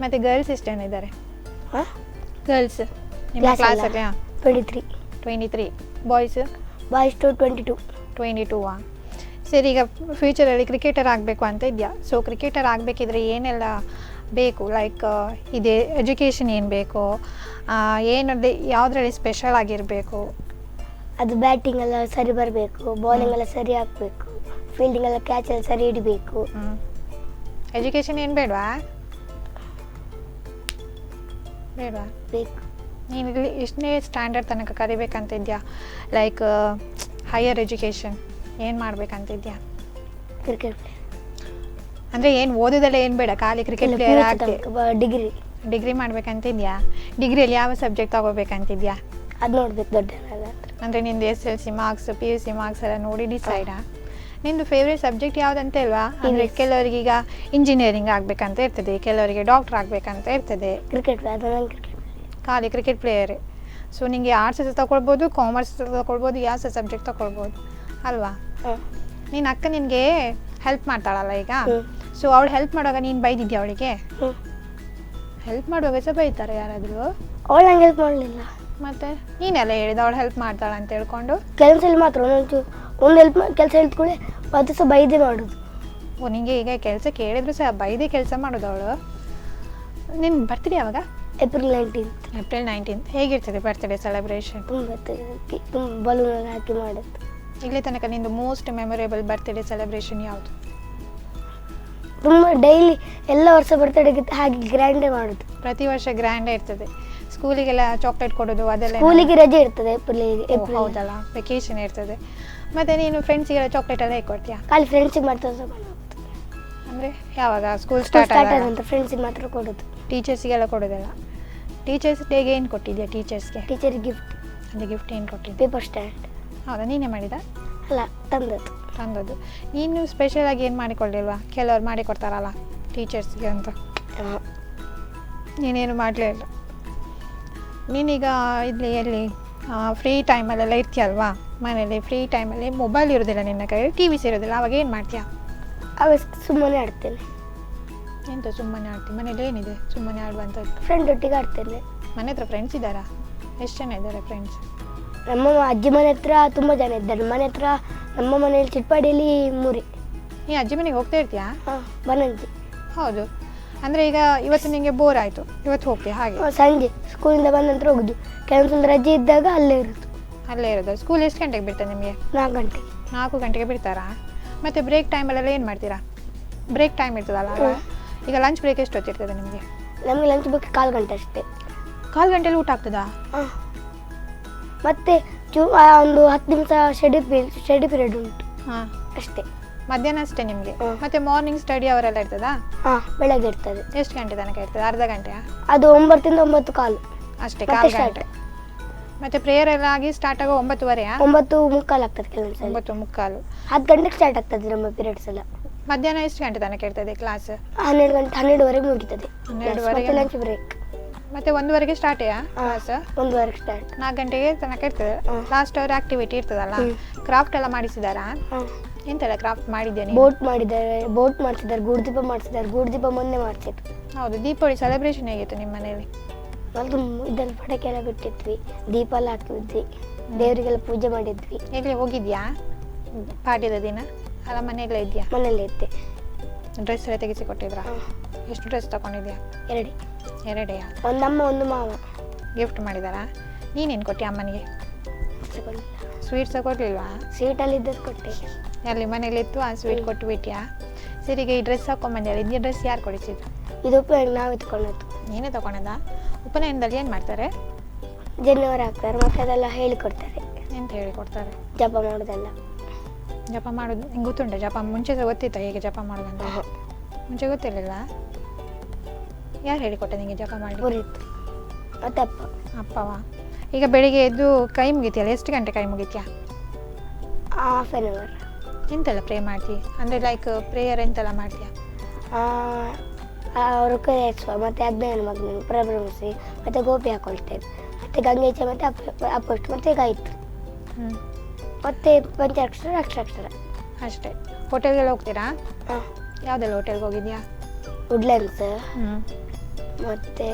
ಮತ್ತು ಗರ್ಲ್ಸ್ ಎಷ್ಟು ಜನ ಇದ್ದಾರೆ? ಗರ್ಲ್ಸ್ ನಿಮ್ಮ ಕ್ಲಾಸಲ್ಲಿ? 23. ಬಾಯ್ಸ್? ಬಾಯ್ಸ್ 22. 22. ಸರಿ, ಈಗ ಫ್ಯೂಚರಲ್ಲಿ ಕ್ರಿಕೆಟರ್ ಆಗಬೇಕು ಅಂತ ಇದೆಯಾ? ಸೊ ಕ್ರಿಕೆಟರ್ ಆಗಬೇಕಿದ್ರೆ ಏನೆಲ್ಲ ಬೇಕು? ಲೈಕ್ ಇದೆ ಎಜುಕೇಷನ್ ಏನು ಬೇಕು, ಏನಲ್ಲಿ ಯಾವುದ್ರಲ್ಲಿ ಸ್ಪೆಷಲ್ ಆಗಿರಬೇಕು? ಅದು ಬ್ಯಾಟಿಂಗ್ ಎಲ್ಲ ಸರಿ ಬರಬೇಕು, ಬೌಲಿಂಗ್ ಎಲ್ಲ ಸರಿ ಹಾಕಬೇಕು, ಫೀಲ್ಡಿಂಗ್ ಎಲ್ಲ ಕ್ಯಾಚ್ ಎಲ್ಲ ಸರಿ ಹಿಡಿಬೇಕು. ಎಜುಕೇಷನ್ ಏನು ಬೇಡವಾ? ಬೇಡವಾ? ಬೇಕು. ನೀನು ಇಲ್ಲಿ ಎಷ್ಟನೇ ಸ್ಟ್ಯಾಂಡರ್ಡ್ ತನಕ ಕಲಿಬೇಕಂತ ಇದೆಯಾ? ಲೈಕ್ ಹೈಯರ್ ಎಜುಕೇಷನ್ ಏನು ಮಾಡಬೇಕಂತಿದ್ಯಾ? Cricket player. ಅಂದರೆ ಏನು ಓದೋದೆಲ್ಲ ಏನು ಬೇಡ, ಖಾಲಿ ಕ್ರಿಕೆಟ್ ಪ್ಲೇಯರ್ ಆಗಿ ಡಿಗ್ರಿ ಮಾಡ್ಬೇಕಂತಿದ್ಯಾ? ಡಿಗ್ರಿಯಲ್ಲಿ ಯಾವ ಸಬ್ಜೆಕ್ಟ್ ತಗೋಬೇಕಂತಿದ್ಯಾ? ಅದು ನೋಡ್ಬೇಕು ದೊಡ್ಡ. ಅಂದರೆ ನಿಂದು SLC ಮಾರ್ಕ್ಸ್, PUC ಮಾರ್ಕ್ಸ್ ಎಲ್ಲ ನೋಡಿ ಡಿಸೈಡಾ? ನಿಂದು ಫೇವ್ರೇಟ್ ಸಬ್ಜೆಕ್ಟ್ ಯಾವುದಂತ ಇಲ್ವಾ? ಅಂದರೆ ಕೆಲವರಿಗೆ ಈಗ ಇಂಜಿನಿಯರಿಂಗ್ ಆಗಬೇಕಂತ ಇರ್ತದೆ, ಕೆಲವರಿಗೆ ಡಾಕ್ಟರ್ ಆಗಬೇಕಂತ ಇರ್ತದೆ. ಖಾಲಿ ಕ್ರಿಕೆಟ್ ಪ್ಲೇಯರೇ. ಸೊ ನಿಮಗೆ ಆರ್ಟ್ಸ್ ತಗೊಳ್ಬೋದು, ಕಾಮರ್ಸ್ ತಗೊಳ್ಬೋದು, ಯಾವ ಸಹ ಸಬ್ಜೆಕ್ಟ್ ತಗೊಳ್ಬೋದು ಅಲ್ವಾ? ನಿನ್ನ ಅಕ್ಕ ನಿನಗೆ ಹೆಲ್ಪ್ ಮಾಡ್ತಾಳಲ್ಲ ಈಗ, ಸೊ ಅವಳು ಹೆಲ್ಪ್ ಮಾಡುವಾಗ ನೀನು ಬೈದಿದ್ಯಾ ಅವಳಿಗೆ? ಹೆಲ್ಪ್ ಮಾಡುವಾಗ ಸಹ ಬೈತಾರೆ ಯಾರಾದರೂ? ಅವಳು ನಂಗೆ ಹೆಲ್ಪ್ ಮಾಡಲಿಲ್ಲ. ಮತ್ತೆ ನೀನೆಲ್ಲ ಹೇಳಿದ ಅವಳು ಹೆಲ್ಪ್ ಮಾಡ್ತಾಳೆ ಅಂತ ಹೇಳ್ಕೊಂಡು? ಕೆಲಸದಲ್ಲಿ ಮಾತ್ರ ಒಂದು ಹೆಲ್ಪ್ ಕೆಲಸ ಹೇಳ್ಕೊಳ್ಳಿ, ಅದು ಸಹ ಬೈದೇ ಮಾಡೋದು. ಓ, ನಿಂಗೆ ಈಗ ಕೆಲಸ ಕೇಳಿದ್ರು ಸಹ ಬೈದೇ ಕೆಲಸ ಮಾಡೋದು ಅವಳು. ನಿನ್ನ ಬರ್ತ್ಡೇ ಯಾವಾಗ? ಏಪ್ರಿಲ್ 19. ಹೇಗಿರ್ತದೆ ಬರ್ತ್ಡೇ ಸೆಲೆಬ್ರೇಷನ್? ತುಂಬ ಬಲೂನ್ ಹಾಕಿ ಮಾಡೋದು. ಇಲ್ಲಿ ತನಕ ನಿಂದು ಮೋಸ್ಟ್ ಮೆಮೊರೇಬಲ್ ಬರ್ತ್ಡೇ ಸೆಲೆಬ್ರೇಷನ್ ಯಾವುದು? ತುಂಬ ಡೈಲಿ ಎಲ್ಲ ವರ್ಷ ಬರ್ತಡೇಗೆ ಹಾಗೆ ಗ್ರ್ಯಾಂಡೇ ಮಾಡೋದು. ಪ್ರತಿ ವರ್ಷ ಗ್ರ್ಯಾಂಡೇ ಇರ್ತದೆ. ಸ್ಕೂಲಿಗೆಲ್ಲ ಚಾಕ್ಲೇಟ್ ಕೊಡೋದು ಅದೆಲ್ಲ? ಸ್ಕೂಲಿಗೆ ರಜೆ ಇರ್ತದೆ ಏಪ್ರಿಲ್. ಹೌದಲ್ಲ, ವೆಕೇಶನ್ ಇರ್ತದೆ. ಮತ್ತೆ ನೀನು ಫ್ರೆಂಡ್ಸಿಗೆಲ್ಲ ಚಾಕ್ಲೇಟ್ ಎಲ್ಲ ಹೇಗೆ ಕೊಡ್ತೀಯಾ? ಖಾಲಿ ಫ್ರೆಂಡ್ಸಿಗೆ ಮಾತ್ರ. ಅಂದರೆ ಯಾವಾಗ ಸ್ಕೂಲ್ ಸ್ಟಾರ್ಟ್ ಆದಂತ ಫ್ರೆಂಡ್ಸಿಗೆ ಮಾತ್ರ ಕೊಡೋದು. ಟೀಚರ್ಸಿಗೆಲ್ಲ ಕೊಡೋದಿಲ್ಲ? ಟೀಚರ್ಸ್ ಡೇಗೆ ಏನು ಕೊಟ್ಟಿದ್ಯಾ ಟೀಚರ್ಸ್ಗೆ? ಟೀಚರಿಗೆ ಗಿಫ್ಟ್. ಅದೇ ಗಿಫ್ಟ್ ಏನು ಕೊಟ್ಟಿದ್ದೆ? Paper stand. ಹೌದಾ, ನೀನೇ ಮಾಡಿದ? ಅಲ್ಲ, ತಂದದ್ದು. ನೀನು ಸ್ಪೆಷಲಾಗಿ ಏನು ಮಾಡಿಕೊಳ್ಳಿಲ್ವಾ? ಕೆಲವ್ರು ಮಾಡಿಕೊಡ್ತಾರಲ್ಲ ಟೀಚರ್ಸ್ಗೆ ಅಂತ, ನೀನೇನು ಮಾಡಲೇ ಇಲ್ಲ. ನೀನೀಗ ಇಲ್ಲಿ ಎಲ್ಲಿ ಫ್ರೀ ಟೈಮಲ್ಲೆಲ್ಲ ಇರ್ತೀಯಲ್ವಾ ಮನೇಲಿ, ಫ್ರೀ ಟೈಮಲ್ಲಿ ಮೊಬೈಲ್ ಇರೋದಿಲ್ಲ ನಿನ್ನ ಕೈಯಲ್ಲಿ, ಟಿ ವಿಸ್ ಇರೋದಿಲ್ಲ, ಅವಾಗ ಏನು ಮಾಡ್ತೀಯಾ? ಅವಾಗ ಸುಮ್ಮನೆ ಆಡ್ತೇನೆ. ಎಂತ ಸುಮ್ಮನೆ ಆಡ್ತೀನಿ? ಮನೇಲಿ ಏನಿದೆ ಸುಮ್ಮನೆ ಆಡುವಂಥದ್ದು? ಫ್ರೆಂಡ್ ಒಟ್ಟಿಗೆ ಆಡ್ತೇನೆ. ಮನೆ ಹತ್ರ ಫ್ರೆಂಡ್ಸ್ ಇದ್ದಾರಾ? ಎಷ್ಟು ಜನ ಇದ್ದಾರೆ ಫ್ರೆಂಡ್ಸ್? ನಮ್ಮ ಅಜ್ಜಿ ಮನೆ ಹತ್ರ ತುಂಬ ಜನ ಇದ್ದಾರೆ. ಮನೆ ಹತ್ರ ನಮ್ಮ ಮನೆಯಲ್ಲಿ ಚಿಟ್ಪಾಡಿಯಲ್ಲಿ 3. ನೀ ಅಜ್ಜಿ ಮನೆಗೆ ಹೋಗ್ತಾ ಇರ್ತೀಯಾ? ಹಾಂ, ಬನಂಜಿ. ಹೌದು. ಅಂದರೆ ಈಗ ಇವತ್ತು ನಿಮಗೆ ಬೋರ್ ಆಯಿತು, ಇವತ್ತು ಹೋಗ್ತೀಯಾ ಹಾಗೆ? ಸಂಜೆ ಸ್ಕೂಲಿಂದ ಬಂದ ನಂತರ ಹೋಗುದು. ಕೆಲವೊಂದು ರಜೆ ಇದ್ದಾಗ ಅಲ್ಲೇ ಇರೋದು. ಅಲ್ಲೇ ಇರೋದು. ಸ್ಕೂಲ್ ಎಷ್ಟು ಗಂಟೆಗೆ ಬಿಡ್ತದೆ ನಿಮಗೆ? 4 ಗಂಟೆಗೆ. 4 ಗಂಟೆಗೆ ಬಿಡ್ತಾರಾ? ಮತ್ತು ಬ್ರೇಕ್ ಟೈಮಲ್ಲೆಲ್ಲ ಏನು ಮಾಡ್ತೀರಾ? ಬ್ರೇಕ್ ಟೈಮ್ ಇರ್ತದಲ್ಲ, ಈಗ ಲಂಚ್ ಬ್ರೇಕ್ ಎಷ್ಟು ಹೊತ್ತಿರ್ತದೆ ನಿಮಗೆ? ನಮಗೆ ಲಂಚ್ ಬ್ರೇಕ್ 1/4 ಗಂಟೆ ಅಷ್ಟೇ. 1/4 ಗಂಟೆಲಿ ಊಟ ಆಗ್ತದಾ? ಹಾಂ, ಮತ್ತೆ ಒಂದು 10 ನಿಮಿಷ ಸ್ಟಡಿ ಪೀರಿಯಡ್ ಉಂಟು. ಹಾಂ, ಅಷ್ಟೇ. ಮಧ್ಯಾಹ್ನ ಅಷ್ಟೇ ನಿಮಗೆ? ಮತ್ತೆ ಮಾರ್ನಿಂಗ್ ಸ್ಟಡಿ ಅವರೆಲ್ಲ ಇರ್ತದಾ? ಹಾಂ, ಬೆಳಗ್ಗೆ ಇರ್ತದೆ. ಎಷ್ಟು ಗಂಟೆ ತನಕ ಇರ್ತದೆ? ಅರ್ಧ ಗಂಟೆಯಾ? ಅದು 9ರಿಂದ 9:15 ಅಷ್ಟೇ, 1/4 ಗಂಟೆ. ಮತ್ತೆ ಪ್ರೇಯರ್ ಎಲ್ಲ ಆಗಿ ಸ್ಟಾರ್ಟ್ ಆಗೋ 9:30ಯಾ? 9:15 ಆಗ್ತದೆ ಕೆಲವೊಂದು ಸಲ. 9:15. 10 ಗಂಟೆಗೆ ಸ್ಟಾರ್ಟ್ ಆಗ್ತದೆ ನಮ್ಮ ಪೀರಿಯಡ್ಸ್ ಎಲ್ಲ. ಮಧ್ಯಾಹ್ನ ಎಷ್ಟು ಗಂಟೆ ತನಕ ಇರ್ತದೆ ಕ್ಲಾಸ್? 12 ಗಂಟೆ, 12ವರೆಗೆ ಮುಗಿತದೆ. 12ವರೆಗೆ ಲಂಚ್ ಬ್ರೇಕ್. ಮತ್ತೆ 1ವರೆಗೆ ಸ್ಟಾರ್ಟೆಯಾ ಕ್ಲಾಸ್? 1ವರೆಗೆ ಸ್ಟಾರ್ಟ್. 4 ಗಂಟೆಗೆ ತನಕ ಇರ್ತದೆ. ಲಾಸ್ಟ್ ಅವರ್ ಆಕ್ಟಿವಿಟಿ ಇರ್ತದಲ್ಲ, ಕ್ರಾಫ್ಟ್ ಎಲ್ಲ ಮಾಡಿಸಿದಾರಾ? ಎಂತೆಲ್ಲ ಕ್ರಾಫ್ಟ್ ಮಾಡಿದ್ಯಾ ನೀನು? ಬೋಟ್ ಮಾಡಿದ್ದಾರೆ, ಬೋಟ್ ಮಾಡಿಸಿದ್ದಾರೆ, ಗೂಡುದೀಪ ಮಾಡಿಸಿದ್ದಾರೆ. ಗೂಡುದೀಪ ಮೊನ್ನೆ ಮಾಡಿಸಿದ್ರು. ಹೌದು. ದೀಪಾವಳಿ ಸೆಲೆಬ್ರೇಷನ್ ಹೇಗಿತ್ತು ನಿಮ್ಮ ಮನೆಯಲ್ಲಿ? ಅದು ಇದೆಲ್ಲ ಪಟಾಕಿ ಎಲ್ಲ ಬಿಟ್ಟಿದ್ವಿ, ದೀಪ ಎಲ್ಲ ಹಾಕಿದ್ವಿ, ದೇವರಿಗೆಲ್ಲ ಪೂಜೆ ಮಾಡಿದ್ವಿ. ಎಲ್ಲಿ ಹೋಗಿದ್ಯಾ ಪಾಡ್ಯದ ದಿನ? ಅಲ್ಲ ಮನೆಯಲ್ಲೇ ಇದೆಯಾ? ಮನೆಯಲ್ಲೇ ಇದ್ದೆ. ಡ್ರೆಸ್ ಎಲ್ಲ ತೆಗೆಸಿ ಕೊಟ್ಟಿದ್ರಾ? ಎಷ್ಟು ಡ್ರೆಸ್ ತಗೊಂಡಿದ್ಯಾ? 2. 2ಯಾ? ಒಂದಮ್ಮ ಒಂದು ಮಾವ ಗಿಫ್ಟ್ ಮಾಡಿದಾರಾ? ನೀನೇನು ಕೊಟ್ಟಿ ಅಮ್ಮನಿಗೆ? ಸ್ವೀಟ್ಸ್ ಕೊಡ್ಲಿಲ್ವಾ? ಸ್ವೀಟಲ್ಲಿ ಇದ್ದದ್ದು ಕೊಟ್ಟೆ. ಅಲ್ಲಿ ಮನೇಲಿ ಇತ್ತು, ಆ ಸ್ವೀಟ್ ಕೊಟ್ಟು ಬಿಟ್ಟಿಯಾ? ಸರಿಗೆ ಈ ಡ್ರೆಸ್ ಹಾಕೊಂಬಂದಿಲ್ಲ, ಈ ಡ್ರೆಸ್ ಯಾರು ಕೊಡಿಸಿದ್ರು? ಇದು ಉಪಯೋಗ ನಾವೇ ತಗೊಂಡದ್ದು. ನೀನೇ ತಗೊಂಡದ? ಉಪನಯನದಲ್ಲಿ ಏನು ಮಾಡ್ತಾರೆ? ಜನಿವಾರ ಹಾಕ್ತಾರೆ, ಮತ್ತೆ ಅದೆಲ್ಲ ಹೇಳಿಕೊಡ್ತಾರೆ. ಎಂತ ಹೇಳಿಕೊಡ್ತಾರೆ? ಜಪ ಮಾಡೋದೆಲ್ಲ. ಜಪ ಮಾಡೋದು ನಿಂಗೆ ಗೊತ್ತುಂಟ? ಜಪ ಮುಂಚೆ ಸಹ ಗೊತ್ತಿತ್ತ ಹೇಗೆ ಜಪ ಮಾಡೋದಂತ? ಮುಂಚೆ ಗೊತ್ತಿರಲಿಲ್ಲ? ಯಾರು ಹೇಳಿಕೊಟ್ಟ ನಿಮಗೆ ಜಪ ಮಾಡಿ? ಪುರಿತು ಮತ್ತೆ ಅಪ್ಪ. ಅಪ್ಪವಾ? ಈಗ ಬೆಳಿಗ್ಗೆ ಎದ್ದು ಕೈ ಮುಗಿತೀಯಲ್ಲ, ಎಷ್ಟು ಗಂಟೆ ಕೈ ಮುಗಿತೀಯಾ? 1/2 ಅವರ್. ಎಂತೆಲ್ಲ ಪ್ರೇ ಮಾಡ್ತೀಯ? ಅಂದರೆ ಲೈಕ್ ಪ್ರೇಯರ್ ಎಂತೆಲ್ಲ ಮಾಡ್ತೀಯಾ? ಅವರು ಕೈಸುವ, ಮತ್ತು ಅಜ್ಞಾನ ಮಗನ ಪ್ರಭ್ರಮಿಸಿ, ಮತ್ತು ಗೋಪಿ ಹಾಕೊಳ್ತೇವೆ, ಮತ್ತು ಗಂಗೇಚ, ಮತ್ತು ಅಪ್ಪಷ್ಟು, ಮತ್ತು ಗಾಯತ್ರಿ, ಮತ್ತು ಪಂಚಾಕ್ಷರ, ಅಕ್ಷರಾಕ್ಷರ ಅಷ್ಟೇ. ಹೋಟೆಲ್ಗೆಲ್ಲ ಹೋಗ್ತೀರಾ? ಹಾಂ. ಯಾವುದೆಲ್ಲ ಹೋಟೆಲ್ಗೆ ಹೋಗಿದ್ಯಾ? ವುಡ್ಲ್ಯಾಂಡ್ಸ್, ಮತ್ತು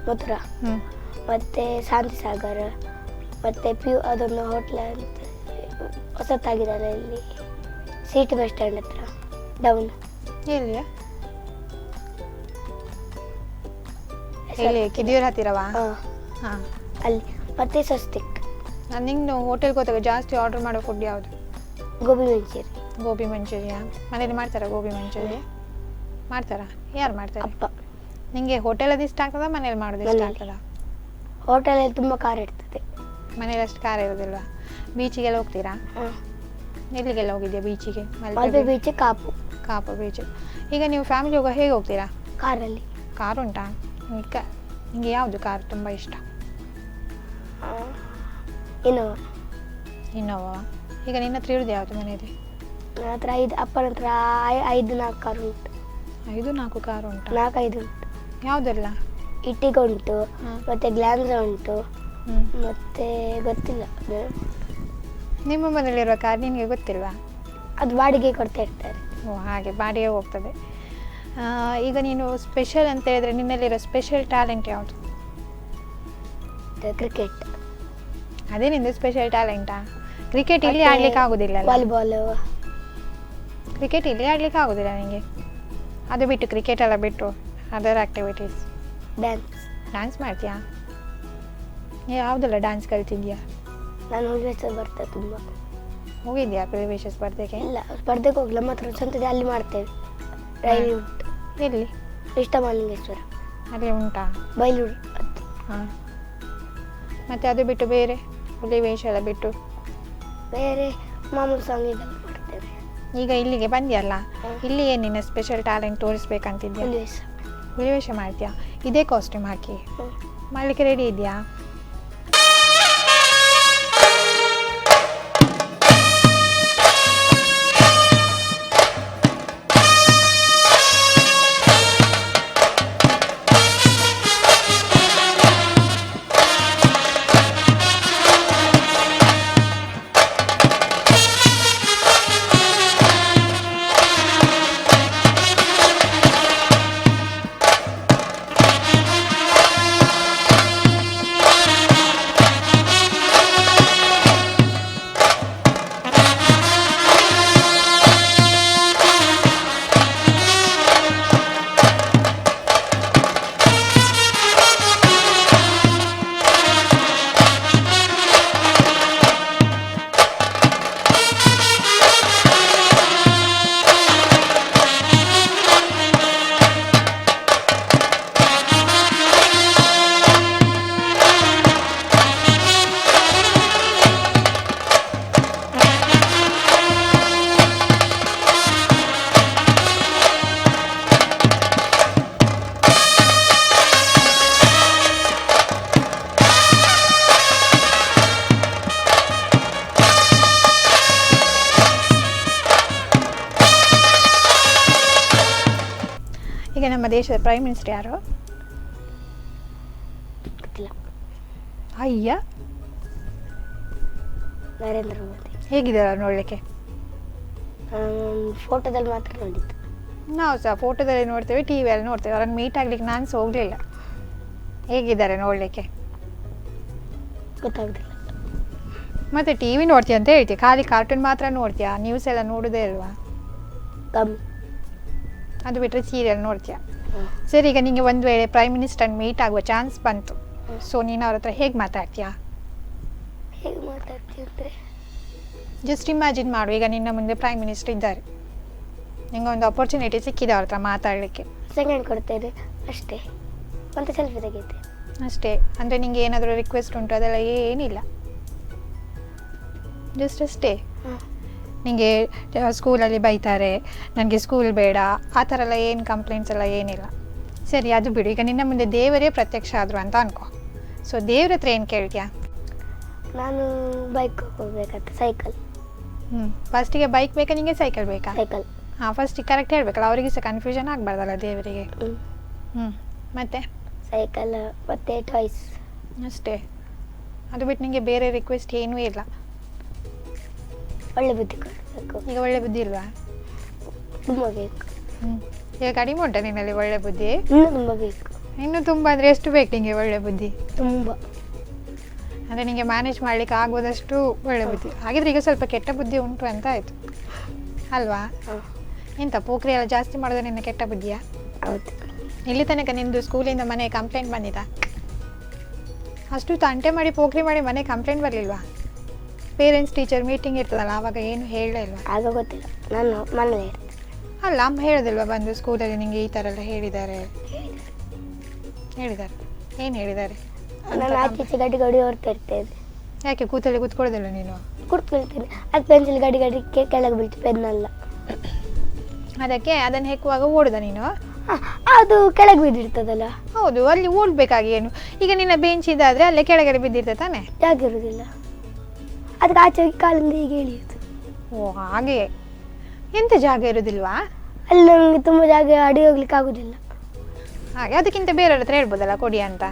ಮಥುರಾ, ಮತ್ತು ಶಾಂತಿಸಾಗರ್, ಮತ್ತು ಅದೊಂದು ಹೋಟ್ಲ ಅಂತ ಹೊಸತಾಗಿದಲ್ಲ ಇಲ್ಲಿ ಸಿಟಿ ಬಸ್ ಸ್ಟ್ಯಾಂಡ್ ಹತ್ರ ಡೌನ್. ಎಲ್ಲಿಯಾ? ಎಲ್ಲಿ? ಕಿದಿಯೂರು ಹತ್ತಿರವಾ? ಹಾಂ, ಅಲ್ಲಿ. ಮತ್ತು ಸ್ವಸ್ತಿಕ್. ನಾನು ನಿಂಗೆ ಹೋಟೆಲ್ಗೆ ಹೋದಾಗ ಜಾಸ್ತಿ ಆರ್ಡರ್ ಮಾಡೋ ಫುಡ್ ಯಾವುದು? ಗೋಬಿ ಮಂಚೂರಿ. ಗೋಬಿ ಮಂಚೂರಿಯಾ? ಮನೇಲಿ ಮಾಡ್ತಾರಾ ಗೋಬಿ ಮಂಚೂರಿ? ಮಾಡ್ತಾರಾ? ಯಾರು ಮಾಡ್ತಾರೆ? ಅಪ್ಪ. ನಿಮಗೆ ಹೋಟೆಲದ್ದು ಇಷ್ಟ ಆಗ್ತದಾ ಮನೇಲಿ ಮಾಡೋದು ಇಷ್ಟ ಆಗ್ತದಾ? ಹೋಟೆಲಲ್ಲಿ ತುಂಬ ಖಾರ ಇರ್ತದೆ, ಮನೇಲಿ ಅಷ್ಟು ಖಾರ ಇರೋದಿಲ್ವಾ? ಬೀಚಿಗೆಲ್ಲ ಹೋಗ್ತೀರಾ? ಎಲ್ಲಿಗೆಲ್ಲ ಹೋಗಿದ್ಯಾ ಬೀಚಿಗೆ? Malpe beach, Kapu beach. ಈಗ ನೀವು ಫ್ಯಾಮಿಲಿ ಹೋಗೋ ಹೇಗೆ ಹೋಗ್ತೀರಾ? ಕಾರಲ್ಲಿ. ಕಾರು ಉಂಟಾ ನಿಮಗೆ? ಯಾವುದು ಕಾರು ತುಂಬ ಇಷ್ಟ? ಇನ್ನೋವಾ? ಈಗ ನಿನ್ನ ಹತ್ರ ಇರೋದು ಯಾವುದು ಮನೆಯಲ್ಲಿ? ನನ್ನ ಹತ್ರ ಅಪ್ಪನ ಹತ್ರ 5-4 ಕಾರು ಉಂಟು. 5-4 ಕಾರು ಉಂಟು? 4-5 ಉಂಟು. ಯಾವುದೆಲ್ಲ? ಇಟ್ಟಿಗೆ ಉಂಟು, ಮತ್ತು ಗ್ಲಾಮ್ಸ ಉಂಟು, ಮತ್ತು ಗೊತ್ತಿಲ್ಲ. ನಿಮ್ಮ ಮನೆಯಲ್ಲಿರುವ ಕಾರ್ ನಿನಗೆ ಗೊತ್ತಿಲ್ವಾ? ಅದು ಬಾಡಿಗೆ ಕೊಡ್ತಾ ಇರ್ತಾರೆ. ಓ ಹಾಗೆ, ಬಾಡಿಗೆ ಹೋಗ್ತದೆ. ಈಗ ನೀನು ಸ್ಪೆಷಲ್ ಅಂತ ಹೇಳಿದ್ರೆ ನಿನ್ನಲ್ಲಿರೋ ಸ್ಪೆಷಲ್ ಟ್ಯಾಲೆಂಟ್ ಯಾವುದು? ಕ್ರಿಕೆಟ್. ಅದೇ ನಿಂದು ಸ್ಪೆಷಲ್ ಟ್ಯಾಲೆಂಟಾ? ಕ್ರಿಕೆಟ್ ಇಲ್ಲಿ ಆಡ್ಲಿಕ್ಕೆ ಆಗೋದಿಲ್ಲ? ವಾಲಿಬಾಲ್. ಕ್ರಿಕೆಟ್ ಇಲ್ಲಿ ಆಡ್ಲಿಕ್ಕೆ ಆಗೋದಿಲ್ಲ ನಿಮಗೆ? ಅದು ಬಿಟ್ಟು ಕ್ರಿಕೆಟ್ ಎಲ್ಲ ಬಿಟ್ಟು ಅದರ್ ಆಕ್ಟಿವಿಟೀಸ್? ಡ್ಯಾನ್ಸ್ ಮಾಡ್ತೀಯಾ? ಯಾವುದೆಲ್ಲ ಡ್ಯಾನ್ಸ್ ಕಲ್ತಿದ್ಯಾ? ನಾನು ಹುಲಿವೇಷ ಬರ್ತೇನೆ ತುಂಬ. ಹೋಗಿದ್ಯಾ ಹುಲಿವೇಷ ಸ್ಪರ್ಧೆಗೆ? ಇಲ್ಲ, ಸ್ಪರ್ಧೆಗೆ ಹೋಗಿಲ್ಲ, ಮಾತ್ರ ಸ್ವಂತದೇ ಅಲ್ಲಿ ಮಾಡ್ತೇವೆ. ರೈಲಿ ಉಂಟು. ಎಲ್ಲಿ? ಇಷ್ಟಮಲಿಂಗೇಶ್ವರ. ಅಲ್ಲಿ ಉಂಟಾ? ಬೈಲೂರು. ಹಾಂ. ಮತ್ತು ಅದು ಬಿಟ್ಟು ಬೇರೆ ಹುಲಿವೇಷ ಎಲ್ಲ ಬಿಟ್ಟು ಬೇರೆ ಮಾಮೂಲು ಸಾಂಗ್ ಇದೆಲ್ಲ ಮಾಡ್ತೇವೆ. ಈಗ ಇಲ್ಲಿಗೆ ಬಂದ್ಯಲ್ಲ, ಇಲ್ಲಿ ಏನು ನಿನ್ನ ಸ್ಪೆಷಲ್ ಟ್ಯಾಲೆಂಟ್ ತೋರಿಸ್ಬೇಕಂತಿದ್ಯಾ? ಹುಲಿವೇಷ ಮಾಡ್ತೀಯಾ? ಇದೇ ಕಾಸ್ಟ್ಯೂಮ್ ಹಾಕಿ ಮಾಡಲಿಕ್ಕೆ ರೆಡಿ ಇದೆಯಾ? ಈಗ ನಮ್ಮ ದೇಶದ ಪ್ರೈಮ್ ಮಿನಿಸ್ಟರ್ ಯಾರು? ಗೊತ್ತಿಲ್ಲ. ಅಯ್ಯ, ನರೇಂದ್ರ ಮೋದಿ. ಹೇಗಿದ್ದಾರೆ ನೋಡಲಿಕ್ಕೆ? ಫೋಟೋದಲ್ಲಿ ಮಾತ್ರ ನೋಡಿದ್ದು. ನಾವು ಸಹ ಫೋಟೋದಲ್ಲಿ ನೋಡ್ತೇವೆ, ಟಿ ವಿಯಲ್ಲಿ ನೋಡ್ತೇವೆ. ಅವ್ರನ್ನ ಮೀಟ್ ಆಗ್ಲಿಕ್ಕೆ ನಾನು ಸಹ ಹೋಗಲಿಲ್ಲ. ಹೇಗಿದ್ದಾರೆ ನೋಡಲಿಕ್ಕೆ? ಗೊತ್ತಾಗೋದಿಲ್ಲ. ಮತ್ತೆ ಟಿ ವಿ ನೋಡ್ತೀಯ ಅಂತ ಹೇಳ್ತೀಯ, ಖಾಲಿ ಕಾರ್ಟೂನ್ ಮಾತ್ರ ನೋಡ್ತೀಯಾ? ನ್ಯೂಸ್ ಎಲ್ಲ ನೋಡೋದೇ ಇಲ್ವಾ? ಕಮ್ಮಿ. ಅದು ಬಿಟ್ಟರೆ ಸೀರಿಯಲ್ ನೋಡ್ತೀಯ. ಸರಿ, ಈಗ ನಿಮಗೆ ಒಂದು ವೇಳೆ ಪ್ರೈಮ್ ಮಿನಿಸ್ಟರ್ ಮೀಟ್ ಆಗುವ ಚಾನ್ಸ್ ಬಂತು, ಸೊ ನೀನು ಅವ್ರ ಹತ್ರ ಹೇಗೆ ಮಾತಾಡ್ತೀಯಾ? ಹೇಗೆ ಮಾತಾಡ್ತೀಯ ಅಂದರೆ, ಜಸ್ಟ್ ಇಮ್ಯಾಜಿನ್ ಮಾಡು, ಈಗ ನಿನ್ನ ಮುಂದೆ ಪ್ರೈಮ್ ಮಿನಿಸ್ಟರ್ ಇದ್ದಾರೆ, ನಿಂಗೆ ಒಂದು ಅಪರ್ಚುನಿಟಿ ಸಿಕ್ಕಿದೆ ಅವ್ರ ಹತ್ರ ಮಾತಾಡಲಿಕ್ಕೆ. ಸೆಕೆಂಡ್ ಕೊಡ್ತೇನೆ ಅಷ್ಟೇ, ಮತ್ತೆ ಸೆಲ್ಫಿ ತೆಗೆಯುತ್ತೆ ಅಷ್ಟೇ. ಅಂದರೆ ನಿಂಗೆ ಏನಾದರೂ ರಿಕ್ವೆಸ್ಟ್ ಉಂಟು ಅದೆಲ್ಲ ಏನಿಲ್ಲ, ಜಸ್ಟ್ ಅಷ್ಟೇ. ನಿಂಗೆ ಸ್ಕೂಲಲ್ಲಿ ಬೈತಾರೆ, ನನಗೆ ಸ್ಕೂಲ್ ಬೇಡ, ಆ ಥರ ಎಲ್ಲ ಏನು ಕಂಪ್ಲೇಂಟ್ಸ್ ಎಲ್ಲ ಏನಿಲ್ಲ. ಸರಿ, ಅದು ಬಿಡು. ಈಗ ನಿನ್ನ ಮುಂದೆ ದೇವರೇ ಪ್ರತ್ಯಕ್ಷ ಆದರು ಅಂತ ಅನ್ಕೋ, ಸೊ ದೇವ್ರ ಹತ್ರ ಏನು ಕೇಳ್ತೀಯಾ? ನಾನು ಬೈಕ್ ಹೋಗ್ಬೇಕಂತ. ಸೈಕಲ್. ಫಸ್ಟಿಗೆ ಬೈಕ್ ಬೇಕಾ ನಿಂಗೆ ಸೈಕಲ್ ಬೇಕಾ? ಸೈಕಲ್. ಹಾಂ, ಫಸ್ಟಿಗೆ ಕರೆಕ್ಟ್ ಹೇಳಬೇಕಲ್ಲ, ಅವರಿಗೆ ಸಹ ಕನ್ಫ್ಯೂಷನ್ ಆಗಬಾರ್ದಲ್ಲ ದೇವರಿಗೆ. ಮತ್ತೆ ಸೈಕಲ್ ಮತ್ತೆ ಟಾಯ್ಸ್ ಅಷ್ಟೇ. ಅದು ಬಿಟ್ಟು ನಿಂಗೆ ಬೇರೆ ರಿಕ್ವೆಸ್ಟ್ ಏನೂ ಇಲ್ಲ. ಒಳ್ಳೆ ಬುದ್ಧಿ ಕೊಡಬೇಕು. ಈಗ ಒಳ್ಳೆ ಬುದ್ಧಿ ಇಲ್ವಾ? ತುಂಬ ಬೇಕು. ಈಗ ಕಡಿಮೆ ಉಂಟಾ ನಿನ್ನಲ್ಲಿ ಒಳ್ಳೆ ಬುದ್ಧಿ? ಇನ್ನೂ ತುಂಬ ಬೇಕು. ಇನ್ನೂ ತುಂಬ ಅಂದರೆ ಎಷ್ಟು ಬೇಕು ನಿಂಗೆ ಒಳ್ಳೆ ಬುದ್ಧಿ? ತುಂಬ. ಅಂದರೆ ನಿಂಗೆ ಮ್ಯಾನೇಜ್ ಮಾಡ್ಲಿಕ್ಕೆ ಆಗೋದಷ್ಟು ಒಳ್ಳೆ ಬುದ್ಧಿ. ಹಾಗಿದ್ರೆ ಈಗ ಸ್ವಲ್ಪ ಕೆಟ್ಟ ಬುದ್ಧಿ ಉಂಟು ಅಂತ ಆಯಿತು ಅಲ್ವಾ? ಎಂತ ಪೋಖ್ರಿ ಎಲ್ಲ ಜಾಸ್ತಿ ಮಾಡೋದು ನಿನ್ನ ಕೆಟ್ಟ ಬುದ್ಧಿಯಾ? ಹೌದು. ಇಲ್ಲಿ ತನಕ ನಿಂದು ಸ್ಕೂಲಿಂದ ಮನೆ ಕಂಪ್ಲೇಂಟ್ ಬಂದಿದ್ದಾ? ಅಷ್ಟು ತಂಟೆ ಮಾಡಿ ಪೋಖ್ರಿ ಮಾಡಿ ಮನೆ ಕಂಪ್ಲೇಂಟ್ ಬರಲಿಲ್ವಾ? ಪೇರೆಂಟ್ಸ್ ಟೀಚರ್ ಮೀಟಿಂಗ್ ಇರ್ತದಲ್ಲ, ಆವಾಗ ಏನು ಹೇಳಲೇ ಇಲ್ವಾ? ಆಗ ಗೊತ್ತಿಲ್ಲ, ನಾನು ಮನೇಲಿ ಅಲ್ಲ, ಅಮ್ಮ ಹೇಳೋದಿಲ್ವಾ ಬಂದು ಸ್ಕೂಲಲ್ಲಿ ನಿಂಗೆ ಈ ಥರ ಎಲ್ಲ ಹೇಳಿದ್ದಾರೆ? ಹೇಳಿದ್ದಾರೆ. ಏನು ಹೇಳಿದ್ದಾರೆ? ನಾನು ಆಚೀಚೆ ಗಡಿ ಗಡಿ ಹೊರ್ತಾ ಇರ್ತೇನೆ. ಯಾಕೆ ಕೂತಲ್ಲಿ ಕೂತ್ಕೊಳ್ಳೋದಿಲ್ಲ ನೀನು? ಕೂತ್ಕೊಳ್ತೇನೆ, ಅದು ಪೆನ್ಸಿಲ್ ಗಡಿ ಗಡಿಗೆ ಕೆಳಗೆ ಬೀಳ್ತು, ಪೆನ್ನಲ್ಲ. ಅದಕ್ಕೆ ಅದನ್ನು ಹೆಕ್ಕುವಾಗ ಓಡುದ ನೀನು? ಅದು ಕೆಳಗೆ ಬಿದ್ದಿರ್ತದಲ್ಲ. ಹೌದು, ಅಲ್ಲಿ ಓಡಬೇಕಾಗಿ ಏನು? ಈಗ ನಿನ್ನ ಬೆಂಚ್ ಇದ್ದಾದರೆ ಅಲ್ಲೇ ಕೆಳಗಡೆ ಬಿದ್ದಿರ್ತದೆ ತಾನೆ? ಜಾಗ ಇರೋದಿಲ್ಲ, ಅದಕ್ಕೆ ಆಚೆ ಹೋಗಿ ಕಾಲಿಂದ ಹೀಗೆ ಎಳೆಯೋದು. ಓ ಹಾಗೆ. ಎಂತ ಜಾಗ ಇರೋದಿಲ್ವಾ ಅಲ್ಲಿ? ನಮಗೆ ತುಂಬ ಜಾಗ ಅಡಿ ಹೋಗ್ಲಿಕ್ಕೆ ಆಗೋದಿಲ್ಲ. ಹಾಗೆ, ಅದಕ್ಕಿಂತ ಬೇರೆಯವ್ರ ಹತ್ರ ಹೇಳ್ಬೋದಲ್ಲ ಕೊಡಿ ಅಂತ.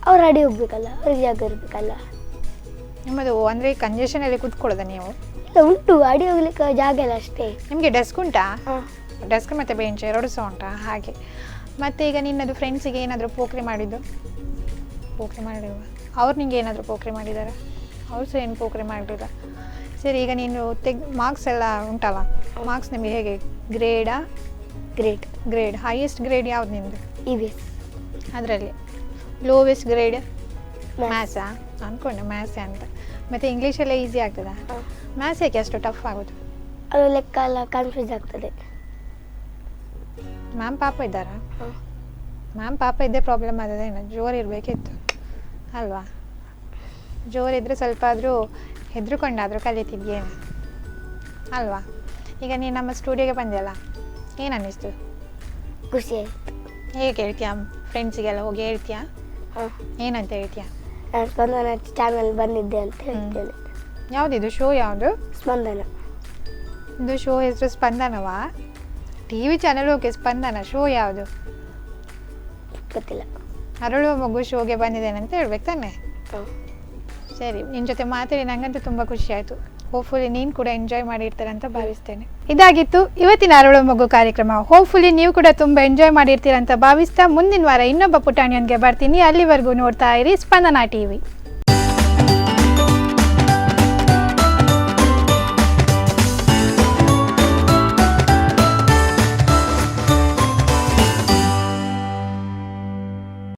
ಅವ್ರು ಅಡಿ ಹೋಗ್ಬೇಕಲ್ಲ, ಅವ್ರಿಗೆ ಜಾಗ ಇರಬೇಕಲ್ಲ. ನಿಮ್ಮದು ಅಂದರೆ ಕಂಜೆಷನಲ್ಲಿ ಕೂತ್ಕೊಳ್ಳೋದ ನೀವು? ಇಲ್ಲ, ಉಂಟು ಅಡಿ ಹೋಗ್ಲಿಕ್ಕೆ ಜಾಗ ಇಲ್ಲ ಅಷ್ಟೇ. ನಿಮಗೆ ಡೆಸ್ಕ್ ಉಂಟಾ? ಹಾಂ, ಡೆಸ್ಕ್ ಮತ್ತು ಬೆಂಚ್ ಎರಡು ಸಹ ಉಂಟಾ? ಹಾಗೆ. ಮತ್ತು ಈಗ ನಿನ್ನದು ಫ್ರೆಂಡ್ಸಿಗೆ ಏನಾದರೂ ಪೋಖ್ರಿ ಮಾಡಿದ್ದು? ಪೋಖ್ರಿ ಮಾಡಿಲ್ವ? ಅವ್ರು ನಿಂಗೆ ಏನಾದರೂ ಪೋಖ್ರಿ ಮಾಡಿದ್ದಾರೆ? ಅವ್ರು ಸಹ ಏನು ಪೋಖ್ರಿ ಮಾಡಲಿಲ್ಲ. ಸರಿ, ಈಗ ನೀನು ಮಾರ್ಕ್ಸ್ ಎಲ್ಲ ಉಂಟಲ್ಲ, ಮಾರ್ಕ್ಸ್ ನಿಮಗೆ ಹೇಗೆ? ಗ್ರೇಡಾ? ಗ್ರೇಡ್ ಹೈಯೆಸ್ಟ್ ಗ್ರೇಡ್ ಯಾವ್ದು ನಿಮ್ಮದು? EVS. ಅದರಲ್ಲಿ ಲೋವೆಸ್ಟ್ ಗ್ರೇಡ್ ಮ್ಯಾಥ್ಸಾ? ಅಂದ್ಕೊಂಡೆ ಮ್ಯಾಥ್ಸೇ ಅಂತ. ಮತ್ತು ಇಂಗ್ಲೀಷೆಲ್ಲ ಈಸಿ ಆಗ್ತದಾ? ಮ್ಯಾಥ್ಸ್ ಯಾಕೆ ಅಷ್ಟು ಟಫ್ ಆಗೋದು? ಅದು ಲೆಕ್ಕ ಎಲ್ಲ ಕನ್ಫ್ಯೂಸ್ ಆಗ್ತದೆ. ಮ್ಯಾಮ್ ಪಾಪ ಇದ್ದಾರಾ? ಮ್ಯಾಮ್ ಪಾಪ ಇದ್ದೇ ಪ್ರಾಬ್ಲಮ್ ಆಗೋದೇನು? ಜೋರು ಇರಬೇಕಿತ್ತು ಅಲ್ವಾ? ಜೋರಿದ್ದರೆ ಸ್ವಲ್ಪ ಆದರೂ ಹೆದರ್ಕೊಂಡಾದರೂ ಕಲಿತಿದ್ಯೇನು ಅಲ್ವಾ? ಈಗ ನೀನು ನಮ್ಮ ಸ್ಟುಡಿಯೋಗೆ ಬಂದೆಯಲ್ಲ, ಏನು ಅನ್ನಿಸ್ತು? ಖುಷಿ ಆಯಿತು. ಹೇಗೆ ಹೇಳ್ತೀಯಾ? ಫ್ರೆಂಡ್ಸಿಗೆಲ್ಲ ಹೋಗಿ ಹೇಳ್ತೀಯಾ? ಏನಂತ ಹೇಳ್ತೀಯಾ? ನಾನು ಸ್ಪಂದನ ಚಾನಲ್ ಬಂದಿದ್ದೆ ಅಂತ ಹೇಳ್ತೇನೆ. ಯಾವುದಿದು ಶೋ? ಯಾವುದು? ಸ್ಪಂದನ. ಇದು ಶೋ ಹೆಸರು ಸ್ಪಂದನವಾ? ಟಿ ವಿ ಚಾನಲ್ ಓಕೆ, ಸ್ಪಂದನ ಶೋ ಯಾವುದು? ಗೊತ್ತಿಲ್ಲ. ಅರಳುವ ಮಗು ಶೋಗೆ ಬಂದಿದ್ದೇನೆ ಅಂತ ಹೇಳ್ಬೇಕು ತಾನೆ? ಸರಿ, ನಿನ್ನ ಜೊತೆ ಮಾತಾಡಿ ನನಗಂತೂ ತುಂಬ ಖುಷಿ ಆಯಿತು. ಹೋಪ್ಫುಲಿ ನೀನು ಕೂಡ ಎಂಜಾಯ್ ಮಾಡಿರ್ತಾರೆ ಅಂತ ಭಾವಿಸ್ತೇನೆ. ಇದಾಗಿತ್ತು ಇವತ್ತಿನ ಅರಳುವ ಮಗು ಕಾರ್ಯಕ್ರಮ. ಹೋಪ್ಫುಲಿ ನೀವು ಕೂಡ ತುಂಬ ಎಂಜಾಯ್ ಮಾಡಿರ್ತೀರ ಅಂತ ಭಾವಿಸ್ತಾ ಮುಂದಿನ ವಾರ ಇನ್ನೊಬ್ಬ ಪುಟಾಣಿಯೊಂದಿಗೆ ಬರ್ತೀನಿ. ಅಲ್ಲಿವರೆಗೂ ನೋಡ್ತಾ ಇರಿ ಸ್ಪಂದನ TV.